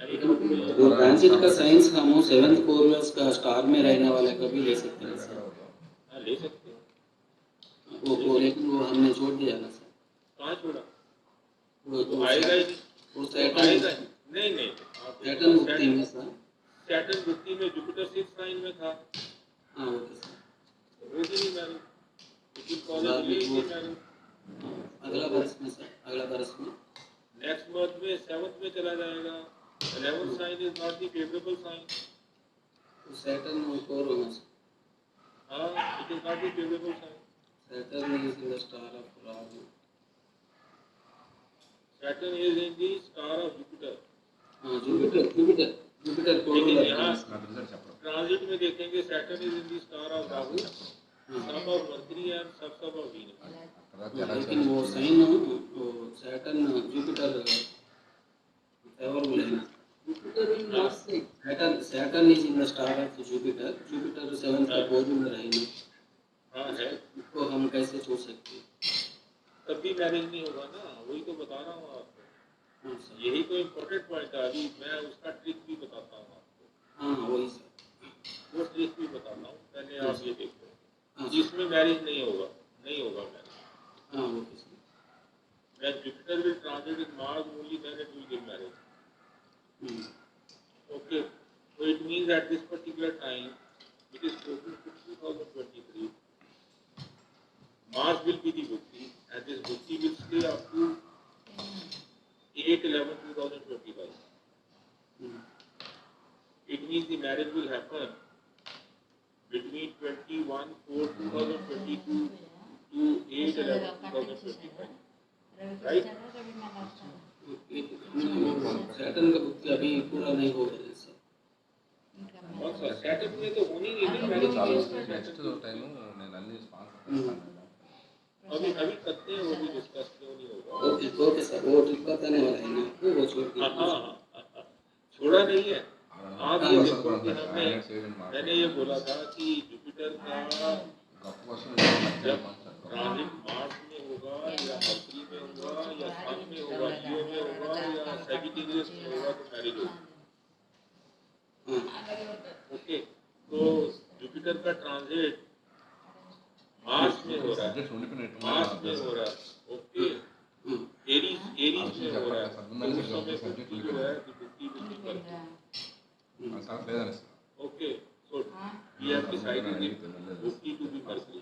Any doubt? वो transit का साइंस हम 7th कोरलस का स्टार में रहने वाले का भी ले सकते हैं सर. हाँ ले सकते हैं. वो लेकिन वो हमने छोड़ दिया ना सर. कहाँ छोड़ा? वो तो आएगा ही नहीं. वो तो आएगा ही नहीं. नहीं. सैटर्न बुक्ति में सर. सैटर्न बुक्ति में जुपिटर 6th साइन में था. हाँ ओके सर. होगी नहीं marriage. It will cause delay in marriage. अगला बरस में सर. अगला बरस में. नेक्स्ट मंथ में 7th में चला जाएगा. 11th sign is not the favorable sign. Saturn core होगा सर. हाँ, it is not the favorable sign. Saturn is in the star of Rahu. Saturn is in the star of Jupiter. हाँ Jupiter core लेकिन होगा. यहाँ నాకు result చెప్పడం. Transit में देखेंगे Saturn is in the star of Rahu, sub of Mercury and sub of Venus. लेकिन वो साइन वो सैटर्न जुपिटर फेवरेबल है ना. Jupiter in last side. Saturn is in the star of Jupiter. Jupiter 7th का core में रहेगा. हाँ है. इसको हम कैसे छोड़ सकते हैं? तब भी मैरिज नहीं होगा ना. वही तो बता रहा हूँ आपको. हाँ सर. यही तो इम्पोर्टेंट पॉइंट है. अभी मैं उसका ट्रिक भी बताता हूँ आपको. हाँ वही सर. वो ट्रिक भी बताता हूँ. पहले आप ये देखो. हाँ जिसमें मैरिज नहीं होगा मैरिज. हाँ okay sir. When Jupiter will transit in Mars, only then it will give marriage. Okay. तो So it means at this particular time, it is close to 2023. Mars will be the Bhukti, and this Bhukti will stay up to 8/11/2025. It means the marriage will happen between 21/4/2022 to 8/11/2025. Right? Saturn का book अभी पूरा नहीं हो गया है sir. कौन सा setup में तो होनी नहीं ना चालू मैरिज నెక్స్ట్ టైం నేను అన్ని స్పాన్సర్ చేస్తాను अभी अभी करते हैं वो भी डिस्कस क्यों नहीं होगा ओके ओके सर वो ट्रिप बताने वाला है ना वो छोड़ हाँ, दीजिए। हाँ, हाँ, छोड़ा नहीं है आप ये हाँ, देखो कि सर, हमने मैंने ये बोला था कि जुपिटर का గొప్ప కోసం जब ट्रांजिट मार्स में होगा या मर्करी में होगा या सन में होगा लियो में होगा या सैजिटेरियस में होगा तो मैरिज होगा ओके तो जुपिटर का ट्रांजिट मार्स में हो रहा है సబ్జెక్ట్స్ ఉండిపోయినట్టు मार्स में हो रहा है ओके एरीज में हो रहा है तो उस समय बुद्धि जो है कि बुद्धि बुद्धि करती है సార్ లేదని okay so we have decided Buddhi to be Mercury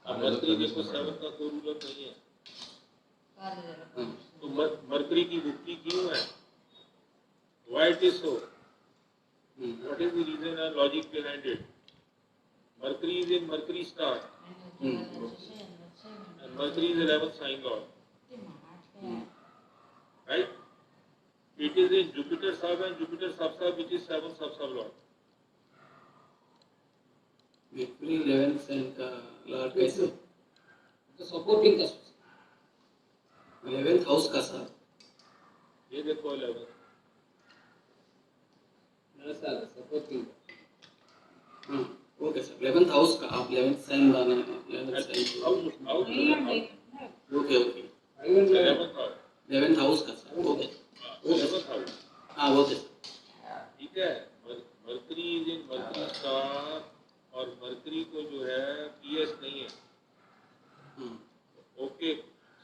अब मर्करी देखो 7 का कोई रूलर नहीं है तो मर्करी की बुद्धि क्यों है why it is so what is the reason and logic behind it Mercury is in Mercury star and Mercury is 11th sign lord, right? It is in Jupiter sub and Jupiter sub which is 7th sub lord. Mercury 11th sign का lord कैसे तो supporting का 11th house का sir ये देखो 11th sir supporting हाँ okay sir 11th house का आप 11th साइन लाना है 11th sign out okay okay 11th house 11th house का सर ओके 11th house हाँ ओके ठीक है Mercury is in Mercury star और मर्करी को जो है पीएस नहीं है okay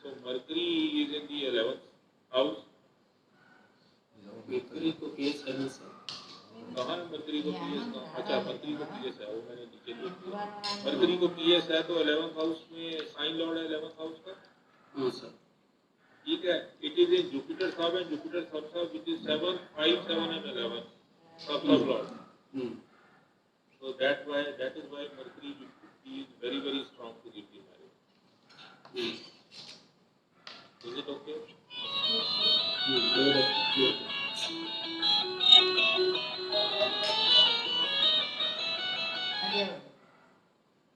so Mercury is in the 11th house Mercury को केस करना सर कहाँ है मर्करी को पीएस का अच्छा मर्करी को पीएस है वो मैंने नीचे लिख दिया मर्करी को पीएस है तो 11th हाउस में साइन लॉर्ड है 11th हाउस का हाँ सर ठीक है इट इज इन जुपिटर सब एंड जुपिटर सब विच इज 7 5 7 एंड 11 सब Lord so that is why Mercury is very very strong to give the marriage is it okay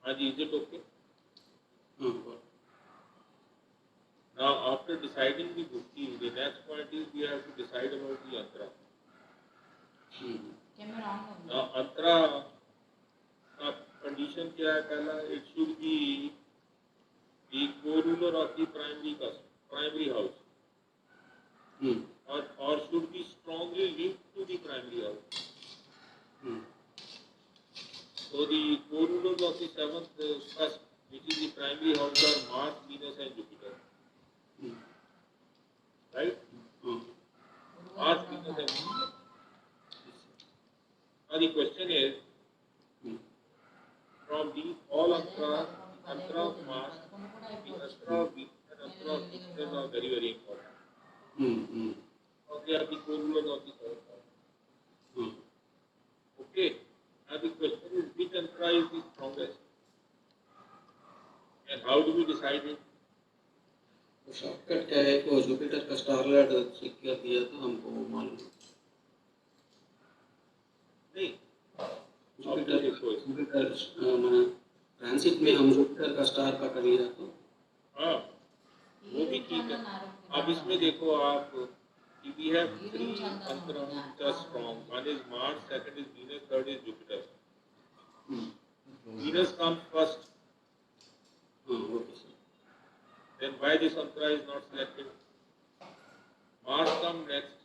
Aji, is it okay now after deciding the bhukti the next point is we have to decide about the antra now antra condition क्या है पहला it should be the co-ruler of the primary house or should be strongly linked to the primary house so the co-rulers of the 7th cusp which is the primary house are Mars, Venus and Jupiter right Mars, Venus and Jupiter now the question is from these all antra of Mars, the antra of Venus and antra of Jupiter are very very important. Because they are the co-rulers of the 7th house. Okay. Now the question is which antra is the strongest, and how do we decide it? Shortcut क्या है कि Jupiter का star Lord check कर दिया तो हमको मालूम नहीं जुपिटर ट्रांसिट में हम जुपिटर का स्टार पकड़ लिया तो हाँ वो भी ठीक है अब इसमें देखो आप we have three antras which are strong one is Mars second is Venus third is Jupiter Venus comes first okay sir then why this antra is not selected Mars comes next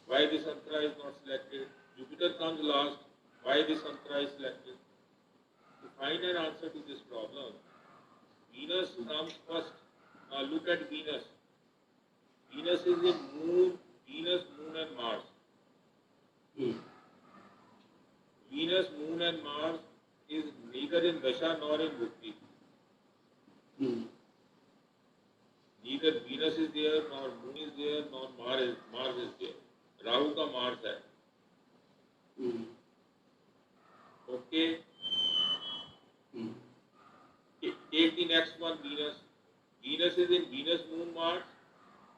why this antra is not selected Jupiter comes last why this antra is selected to find an answer to this problem Venus comes first now look at Venus Venus is the moon Venus, Moon and Mars. Hmm. Venus, Moon and Mars is neither in Dasha nor in Bhukti. Hmm. Neither Venus is there, nor Moon is there, nor Mars is there. Rahu का Mars है. Hmm. Okay. Hmm. Take the next one, Venus. Venus is in Venus, Moon, Mars.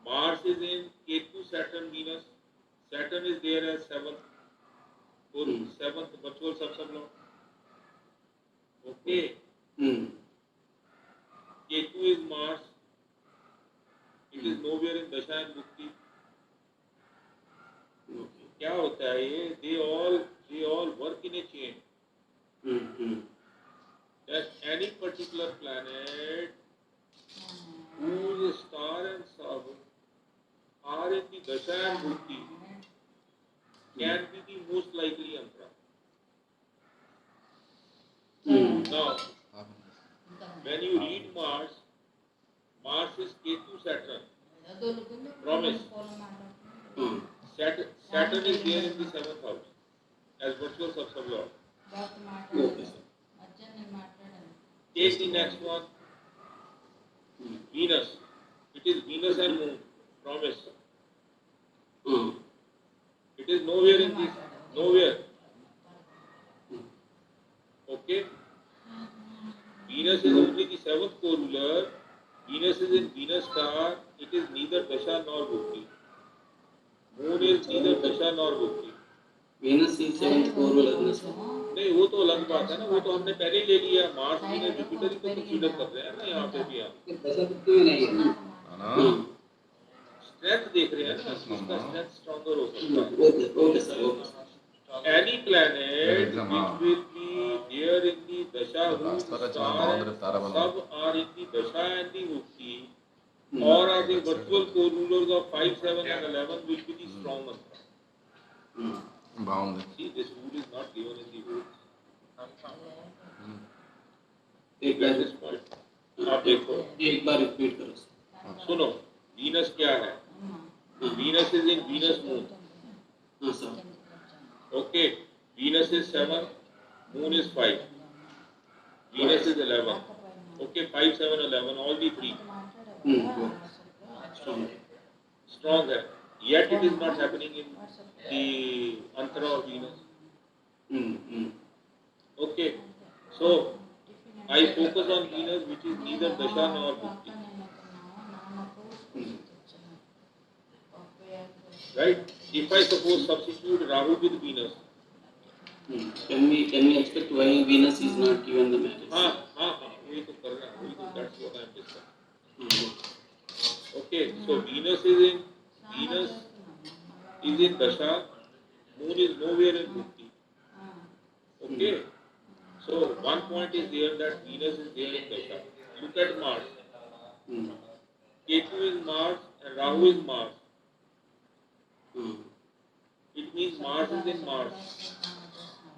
Mars is in Ketu, Saturn, Venus. Saturn is there as seventh virtual subsublot. Okay. Hmm. Ketu is Mars. It is nowhere in Dasha and Bhukti. Okay. क्या होता है ये? They all work in a chain. Hmm. That any particular planet whose star and sub are in the Dasha and Bhukti can be the most likely Antara. Hmm. Now, when you read Mars, Mars is Ketu Saturn. Promise. Hmm. Saturn is there in the 7th house as virtual subsublot. Okay, sir. Take the next one. Venus. It is Venus and Moon. Promise. Hmm. It is nowhere in this. Nowhere. Okay. Venus is only the 7th co-ruler. Venus is in Venus star. It is neither Dasha nor Bhukti. Moon is neither Dasha nor Bhukti. Venus is 7th co-ruler, sir. नहीं वो तो अलग बात है ना, वो तो हमने पहले ही ले लिया. मार्स ने जुपिटर ही तो कंसीडर कर रहे हैं ना यहाँ पे भी हम. दशा बुद्धि में नहीं है. Hmm. स्ट्रेंथ देख रहे हैं ना, उसका स्ट्रेंथ स्ट्रॉन्गर हो सकता है. Okay, sir. Okay, sir. Any planet which will be there in the Dasha whose star and sub are in the Dasha and the Bhukti or are the virtual co-rulers of 5, 7 and 11 will be the strong mantra. Hmm. Bound. See, this rule is not given in the rules. एक Get bar this point. आप देखो. एक बार repeat करो sir. सुनो, Venus क्या है? Venus is in Venus Moon. हाँ sir. Okay, Venus is 7, Moon is 5. Venus is 11. Okay, 5, 7, 11, all the three. Strong. Strong है. Yet it is not happening in the Antara of Venus. Okay, so I focus on Venus which is neither Dasha nor Bhukti. Right? If I suppose substitute Rahu with Venus. Can we expect why Venus is not given the marriage? हाँ, वही तो कर रहा हूँ. That's what I'm discussing. Okay, so Venus is in Dasha, Moon is nowhere in Bhukti. Okay, so one point is there that Venus is there in Dasha. Look at Mars. Ketu is Mars and Rahu is Mars. It means Mars is in Mars.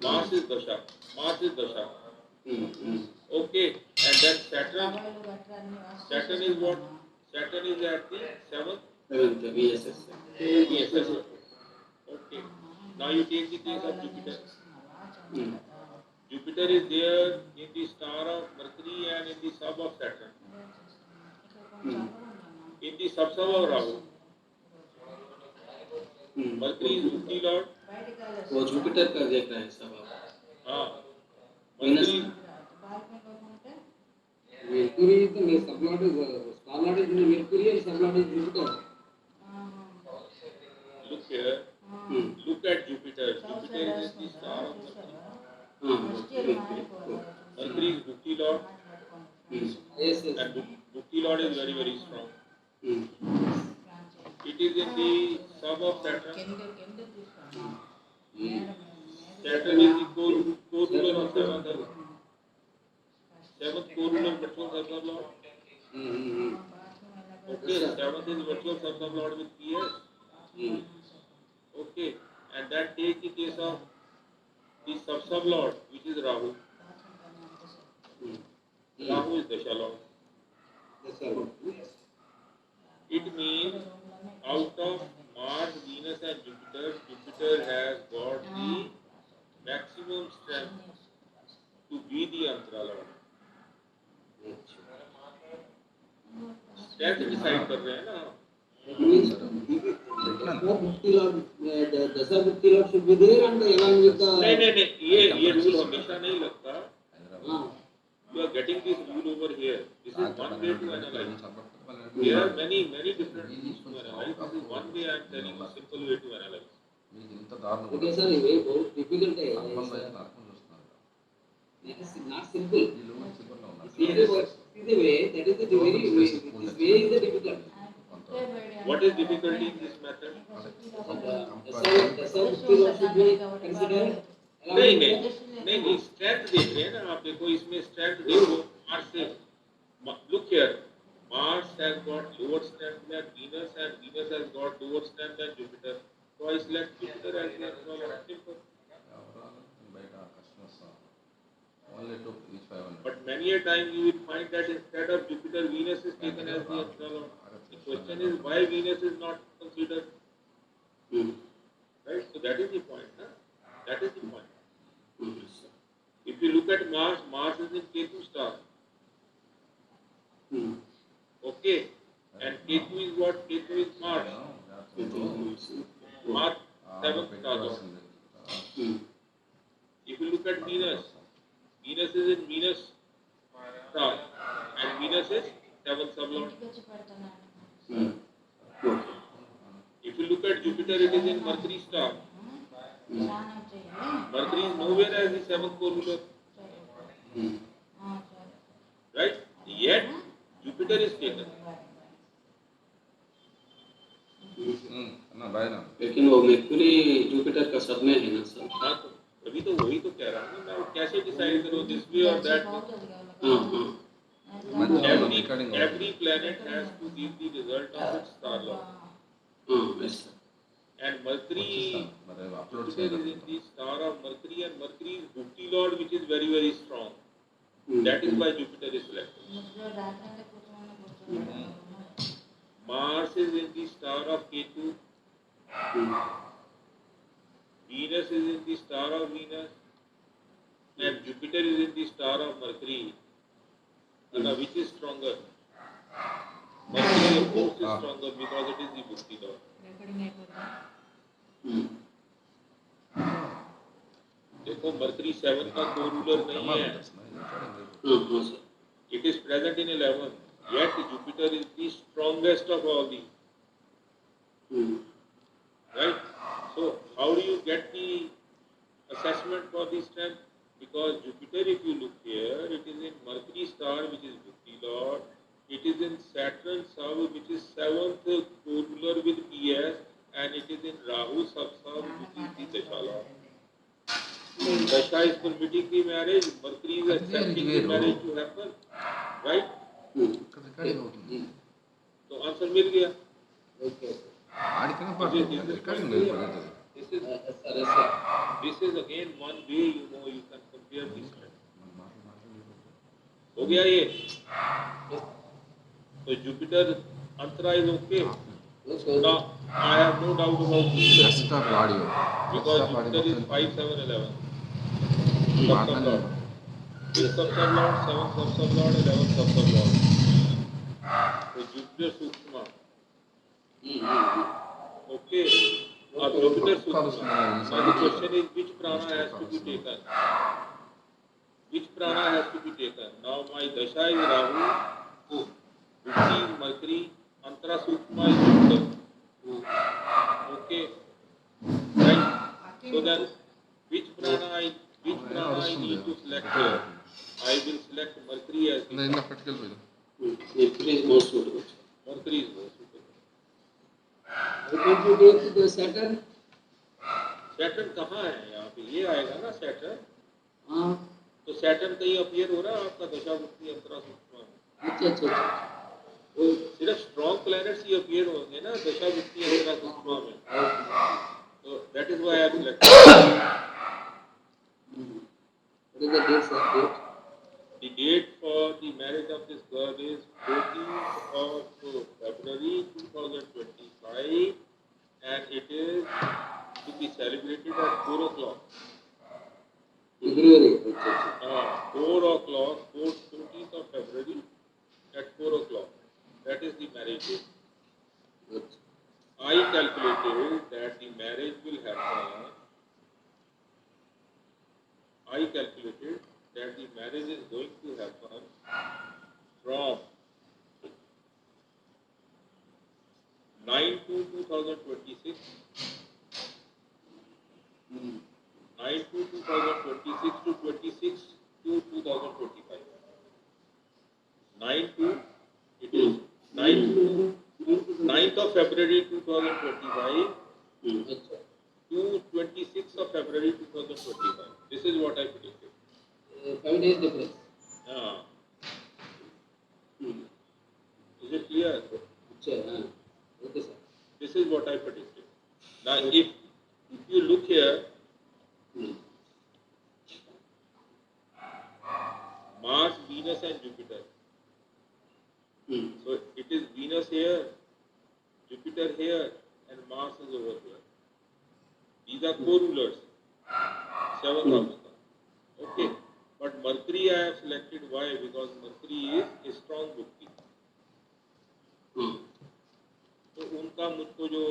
Mars is Dasha. Okay, and then Saturn is what? Saturn is at the 7th. VSS. Yes. Okay. Now you take the case of Jupiter. Jupiter is there in the star of Mercury and in the sub of Saturn. In the sub of Rahu. Mercury is Bhukti Lord. वो Jupiter का देख रहा है सब आप. हाँ. Venus. Mercury is the sublord is star lord is Mercury and sublord is Jupiter. Look here. Look at Jupiter. Jupiter is the star of Mercury. Mercury is Bhukti Lord. Yes. And Bhukti Lord is very, very strong. It is in the sub of Saturn. Saturn is the co-ruler of 7th house. 7th co-ruler virtual subsublord. Okay, 7th is virtual subsublord with PS. Okay, and that takes the case of the subsublord which is Rahu. Rahu is Dasha Lord. It means out of Mars, बात कर रहे हैं ना. Bhakti Lord, the Dasa Bhakti Lord should be there and along with the. नहीं ये rule हमेशा नहीं लगता. हाँ. You are getting this rule over here. This is one way to analyze. There are many different rules to analyze. This is one way I am telling you, simple way to analyze. Okay, sir, ये बहुत difficult है. It is not simple. See the way, that is the very way. This way is the difficult. What is difficulty in this method? Dasa Bhakti Lord should be considered. नहीं strength देख रहे हैं ना आप. देखो इसमें strength देखो. Mars से look here. Mars has got lower strength than Venus and Venus has got lower strength than Jupiter. So I select Jupiter as the astrologer. Simple. But many a time you will find that instead of Jupiter, Venus is taken as the astrologer. The question is why Venus is not considered. Right? So that is the point. Huh? That is the point. If you look at Mars, Mars is in Ketu star. Okay. And Ketu is what? Ketu is Mars. Mars, 7th star. If you look at Venus, Venus is in Venus star. And Venus is 7th sublord. If you look at Jupiter, it is in Mercury star. Mercury is nowhere as the 7th core ruler. Right? Yet, Jupiter is taken. लेकिन वो mercury Jupiter का सब में है ना sir. हाँ तो अभी तो वही तो कह रहा हूँ मैं. कैसे डिसाइड करो this way or that way? Every planet has to give the result of its star law. Yes sir. And Mercury, Jupiter is in the star of Mercury, and Mercury is Bhukti Lord, which is very strong. That is why Jupiter is selected. Mars is in the star of Ketu. Venus is in the star of Venus, and Jupiter is in the star of Mercury. And which is stronger? Mercury, of course, is stronger because it is the Bhukti Lord. देखो mercury 7 का को ruler नहीं है. It is present in 11. Yet Jupiter is the strongest of all these. Right? So how do you get the assessment for the strength? Because Jupiter, if you look here, it is in Mercury star, which is Bhukti Lord. It is in Saturn sub, which is 7th co-ruler with PS, and it is in Rahu sub, which is the Dasha Lord. Dasha is permitting the marriage, Mercury is accepting the marriage to happen. Right? So answer मिल गया. This is again one way you can compare this. हो गया ये. So Jupiter Antara is okay. Now I have no doubt about Jupiter because Jupiter is 5, 7, 11. Sub-sublord. 6 sub-sublord, 7 sub-sublord, 11 sub-sublord. So Jupiter Sukshma. Okay. Now Jupiter Sukshma. Now the question is which prana has to be taken? Which prana has to be taken? Now my Dasha is Rahu. Bhukti is Mercury, Antara Sukshma is Jupiter. Okay, right? So then, which prana I need to select here? I will select Mercury as the Mercury is more suitable. Mercury is more suitable. How did you take the Saturn? Saturn कहाँ है यहाँ पे? ये आएगा ना Saturn. हाँ. तो Saturn कहीं अपीयर हो रहा है आपका दशा भुक्ति अंतरा सूक्ष्म में. अच्छा. सिर्फ स्ट्रॉन्ग प्लैनेट्स ही अपीयर होंगे ना दशा भुक्ति अंतरा सूक्ष्म में. So that is why I have selected. What is the date, sir? The date for the marriage of this girl is 14th of February 2025, and it is to be celebrated at 4 o'clock. February. 4 o'clock, 14th of February at 4 o'clock. That is the marriage date. I calculated that the marriage will happen. I calculated that the marriage is going to happen from 9 to 2026, 9 to 2026 to 26 to 2025. 9 to, it is 9th of February 2025 to 26th of February 2025. This is what I predicted. 5 days difference. Yeah. Is it clear? Okay, sir. This is what I predicted. Now, if you look here, Mars, Venus, and Jupiter. So it is Venus here, Jupiter here, and Mars is over here. These are co-rulers. 7th house. Okay. But Mercury I have selected. Why? Because Mercury is a strong bukti. तो उनका मुझको जो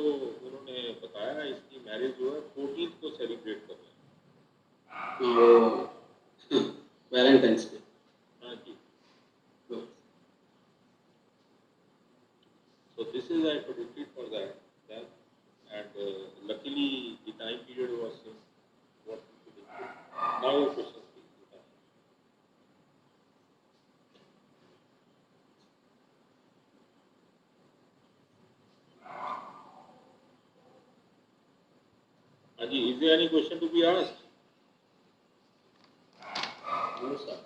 उन्होंने बताया इसकी marriage जो है 14th को सेलिब्रेट करना है। Valentine's day. हाँ जी। So this is I predicted for that, and luckily the time period was same. What we predicted. Now question please. Aji, is there any question to be asked? No, sir.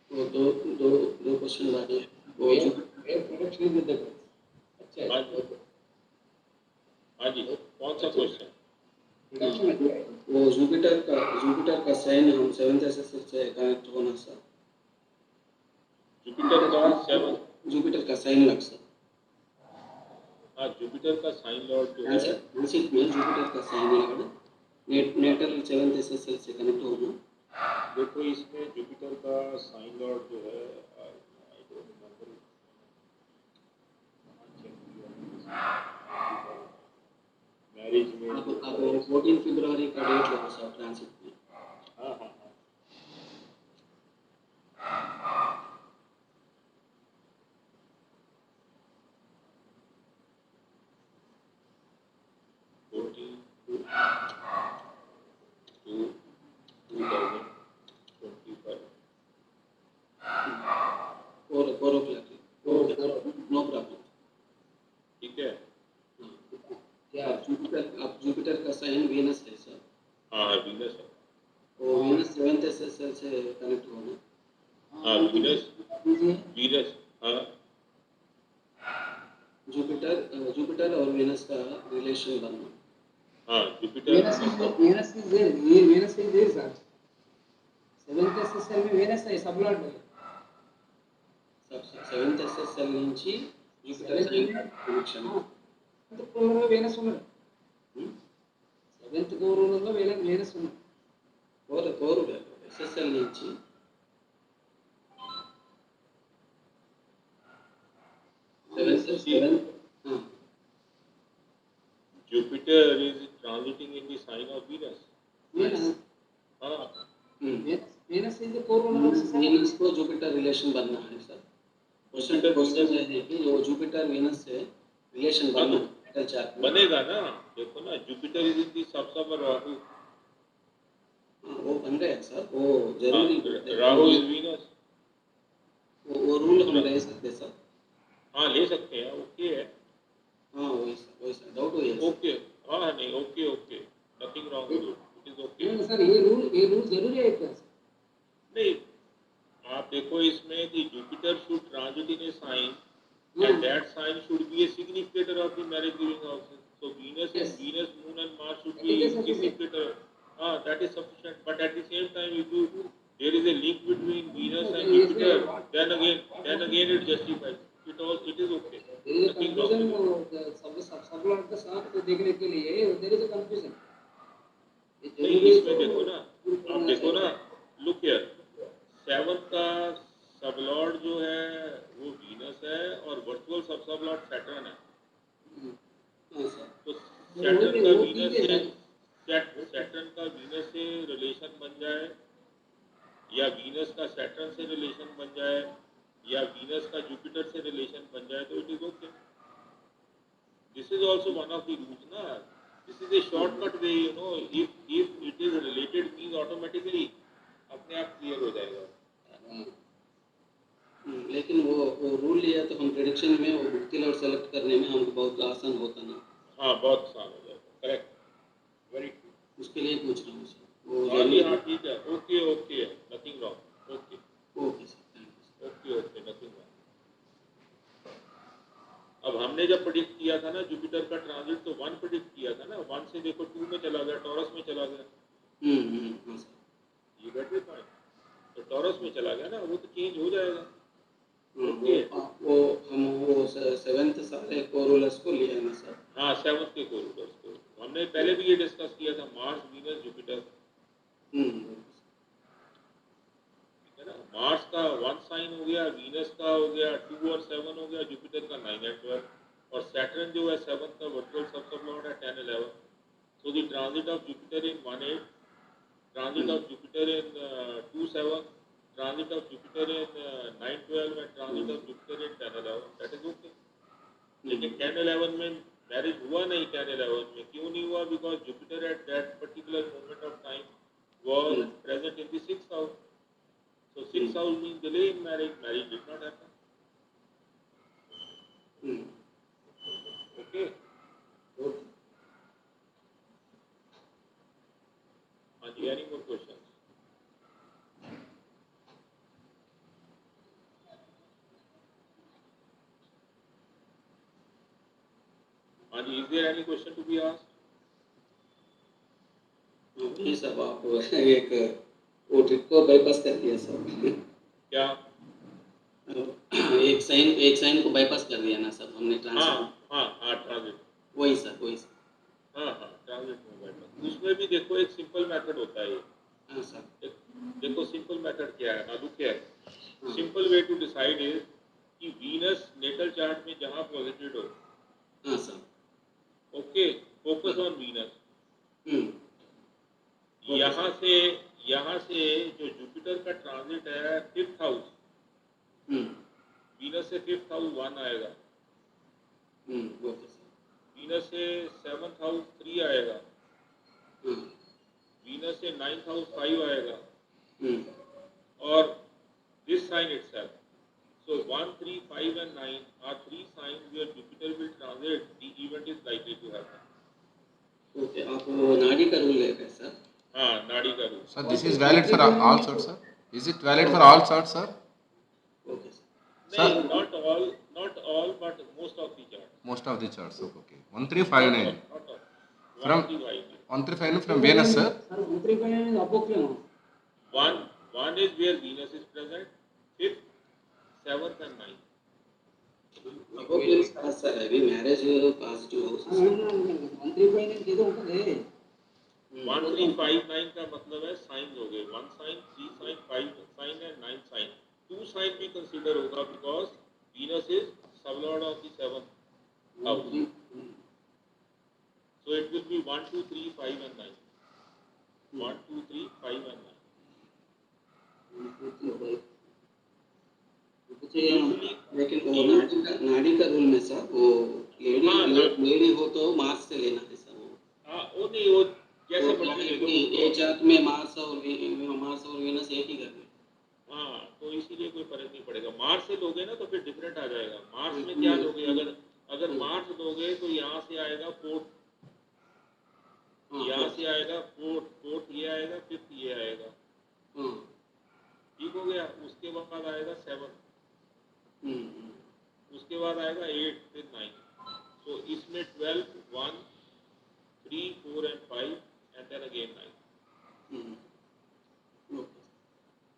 तो दो question बाकी है। वो जो production with the अच्छा है। हाँ जी, कौन सा क्वेश्चन? वो जुपिटर का साइन हम 7th एसेसर से कनेक्ट होना सर। जुपिटर का 7 जुपिटर का साइन लग सर। हाँ, जुपिटर का साइन लॉर्ड जो है ट्रांसिट में जुपिटर का साइन लॉर्ड नेटल 7th एसेसर से कनेक्ट होना। देखो इसमें जुपिटर का साइन लॉर्ड जो है आई डोंट रिमेंबर मैरिज में आप 14 फरवरी का डेट लो सर ट्रांसिट में। हाँ हाँ नो प्रॉब्लम। ठीक है। क्या जुपिटर का साइन वीनस है सर? हाँ वीनस है। वो वीनस 7th एसेसर से कनेक्ट होना। हाँ वीनस हाँ जुपिटर और वीनस का रिलेशन बनना। हाँ Jupiter Venus is there sir. 7th assessor में Venus है सब लॉर्ड है। 7th एसेसर నుంచి जुपिटर साइन कनेक्शन। అంత పూర్వలో Venus ఉన్నది. 7th గౌరవంలో Venus ఉన్నది. కోరు ఎస్ఎస్ఎల్ నుంచి Jupiter is transiting in the sign of Venus. हाँ Venus is the corona Venus को जुपिटर रिलेशन बनना है सर। क्वेश्चन है कि वो जुपिटर वीनस से रिलेशन बनेगा ना। देखो ना जुपिटर इज इन दी सबसे राहु। वो बन गया सर। वो जरूरी राहु इज वीनस। वो रूल हम ले सकते सर। हाँ ले सकते हैं। ओके है। हाँ वही सर डाउट हुई है। ओके हाँ नहीं okay nothing wrong with it is okay. Sir ये रूल जरूरी है क्या? नहीं आप देखो इसमें कि Jupiter should transit in a sign and that sign should be a significator of the marriage giving houses. So Venus, Moon and Mars should be significator. That is sufficient. But at the same time, if there is a link between Venus and Jupiter, then again it justifies. It is okay. Nothing wrong. सब Lord के साथ देखने के लिए there is a confusion. नहीं इसमें देखो ना आप देखो ना look here 7th का सब लॉर्ड जो है वो Venus है और वर्चुअल सब लॉर्ड सैटर्न है। हाँ सर। तो सैटर्न का वीनस से सैटर्न का वीनस से रिलेशन बन जाए या वीनस का सैटर्न से रिलेशन बन जाए या वीनस का जुपिटर से रिलेशन बन जाए तो it is okay. This is also one of the rules ना। This is a shortcut way, you know, if it is related means automatically अपने आप क्लियर हो जाएगा। लेकिन वो रूल लिया तो हम प्रेडिक्शन में वो बुक लॉट सेलेक्ट करने में हमको बहुत आसान होता ना। हाँ, बहुत आसान हो जाएगा। Correct, very true. उसके लिए पूछ रहा हूँ सर। वो हाँ जी, हाँ ठीक है। Okay okay, nothing wrong. Okay okay sir, thank you. Okay okay, nothing wrong. अब हमने जब प्रेडिक्ट किया था ना जुपिटर का ट्रांजिट, तो 1 प्रेडिक्ट किया था ना। 1 से देखो 2 में चला गया, टॉरस में चला गया। हाँ सर। ये गेट इट पॉइंट। तो टॉरस में चला गया ना, वो तो चेंज हो जाएगा। वो हम वो 7th सारे कोरुलस को लिया ना सर। हाँ, 7th के कोरिडोर्स को हमने पहले भी ये डिस्कस किया था, मार्स, वीनस, जुपिटर। ठीक है ना। मार्स का 1 साइन हो गया, वीनस का हो गया 2 और 7 हो गया, जुपिटर का 9 और 12, और सैटर्न जो है 7th का वर्चुअल सब लॉर्ड है 10, 11। So the transit of Jupiter in 1, 8, transit of Jupiter in 2, 7, transit of Jupiter in 9, 12 and transit of Jupiter in 10, 11, that is okay। लेकिन 10, 11 में मैरिज हुआ नहीं। 10, 11 में क्यों नहीं हुआ? Because Jupiter at that particular moment of time was present in the 6th house, so 6th house means delay in marriage did not happen। okay। any more questions? is there any question to be asked? नहीं सब आप एक वो trick को bypass कर दिया sir. क्या? एक साइन को बाईपास कर दिया ना सर हमने ट्रांजिट। हाँ ट्रांजिट, वही सर। हाँ ट्रांजिट में बाईपास। उसमें भी देखो एक सिंपल मेथड होता है। हाँ सर। देखो सिंपल मेथड क्या है ना, क्या है simple way to decide is कि वीनस नेटल चार्ट में जहाँ पॉजिटेड हो। हाँ sir. Okay, focus on Venus. यहाँ से जो जुपिटर का ट्रांजिट है 5th हाउस, वीनस से 5th हाउस 1 आएगा। वीनस से 7th हाउस 3 आएगा। वीनस से 9th हाउस 5 आएगा। और this sign itself, so 1, 3, 5 and 9 are 3 signs where Jupiter will transit, the event is likely to happen। Okay, आप वो नाड़ी का रूल लेते हैं सर? हाँ, नाड़ी का rule. Sir, this is valid for all sorts, sir? Is it valid for all sorts, sir? Okay sir. नहीं, not all, but most of the charts। Most of the charts, okay. 1359. Not all. From 1359 from Venus, sir? Sir, 135 is above plane. One is where Venus is present, 5th, 7th and 9th। वो place का sir अभी marriage positive house. 135 दे दो उनको। 1, 3, 5, 9 का मतलब है sign हो गए। 1 sign, 3 sign, 5 sign and 9 sign. 2 sign भी कंसीडर होगा because Venus is sub lord of the 7th house. So it will be 1, 2, 3, 5 and 9। 1, 2, 3, 5 and 9। लेकिन वो नाड़ी का रूल में सर वो लेडी हो तो मार्स से लेना है सर। वो नहीं, वो जैसे ये चार्ट में मार्स और वीनस एक ही करने। हाँ, तो इसीलिए कोई फर्क नहीं पड़ेगा। मार्स से लोगे ना तो फिर डिफरेंट आ जाएगा। मार्स में क्या लोगे? अगर मार्स लोगे तो यहाँ से आएगा 4th, यहाँ से आएगा 4th ये आएगा, 5th ये आएगा। ठीक हो गया। उसके बाद आएगा 7th, उसके बाद आएगा 8, फिर 9। तो इसमें 12, 1, 3, 4 and 5 and then again 9।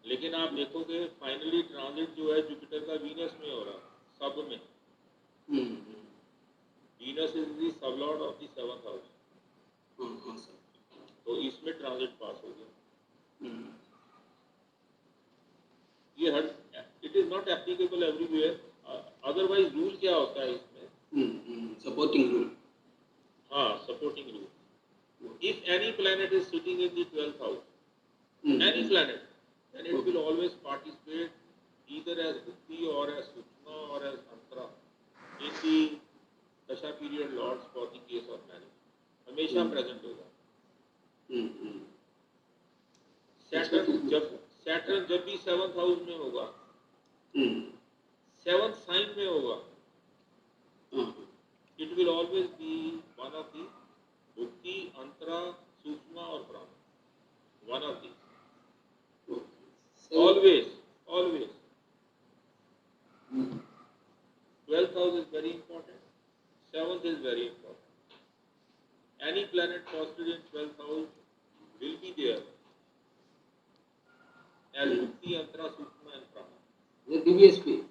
लेकिन आप देखोगे फाइनली ट्रांजिट जो है जुपिटर का वीनस में हो रहा, सब में। Venus is the sublord of the 7th house. तो इसमें ट्रांजिट पास हो गया। ये it is not applicable everywhere. Other rule क्या होता है इसमें? Supporting rule. हाँ, supporting rule. If any planet is sitting in the 12th house, any planet, then it will always participate either as Bhukti or as Sukshma or as Antara in the Dasha period lords for the case of marriage. हमेशा present होगा. Saturn जब भी 7th house में होगा, 7th sign में होगा, it will always be one of the Bhukti, Antara, Sukshma or Prana. One of these. Always. 12th house is very important. 7th is very important. Any planet posited in 12th house will be there as Bhukti, Antara, Sukshma and Prana. The DVSP.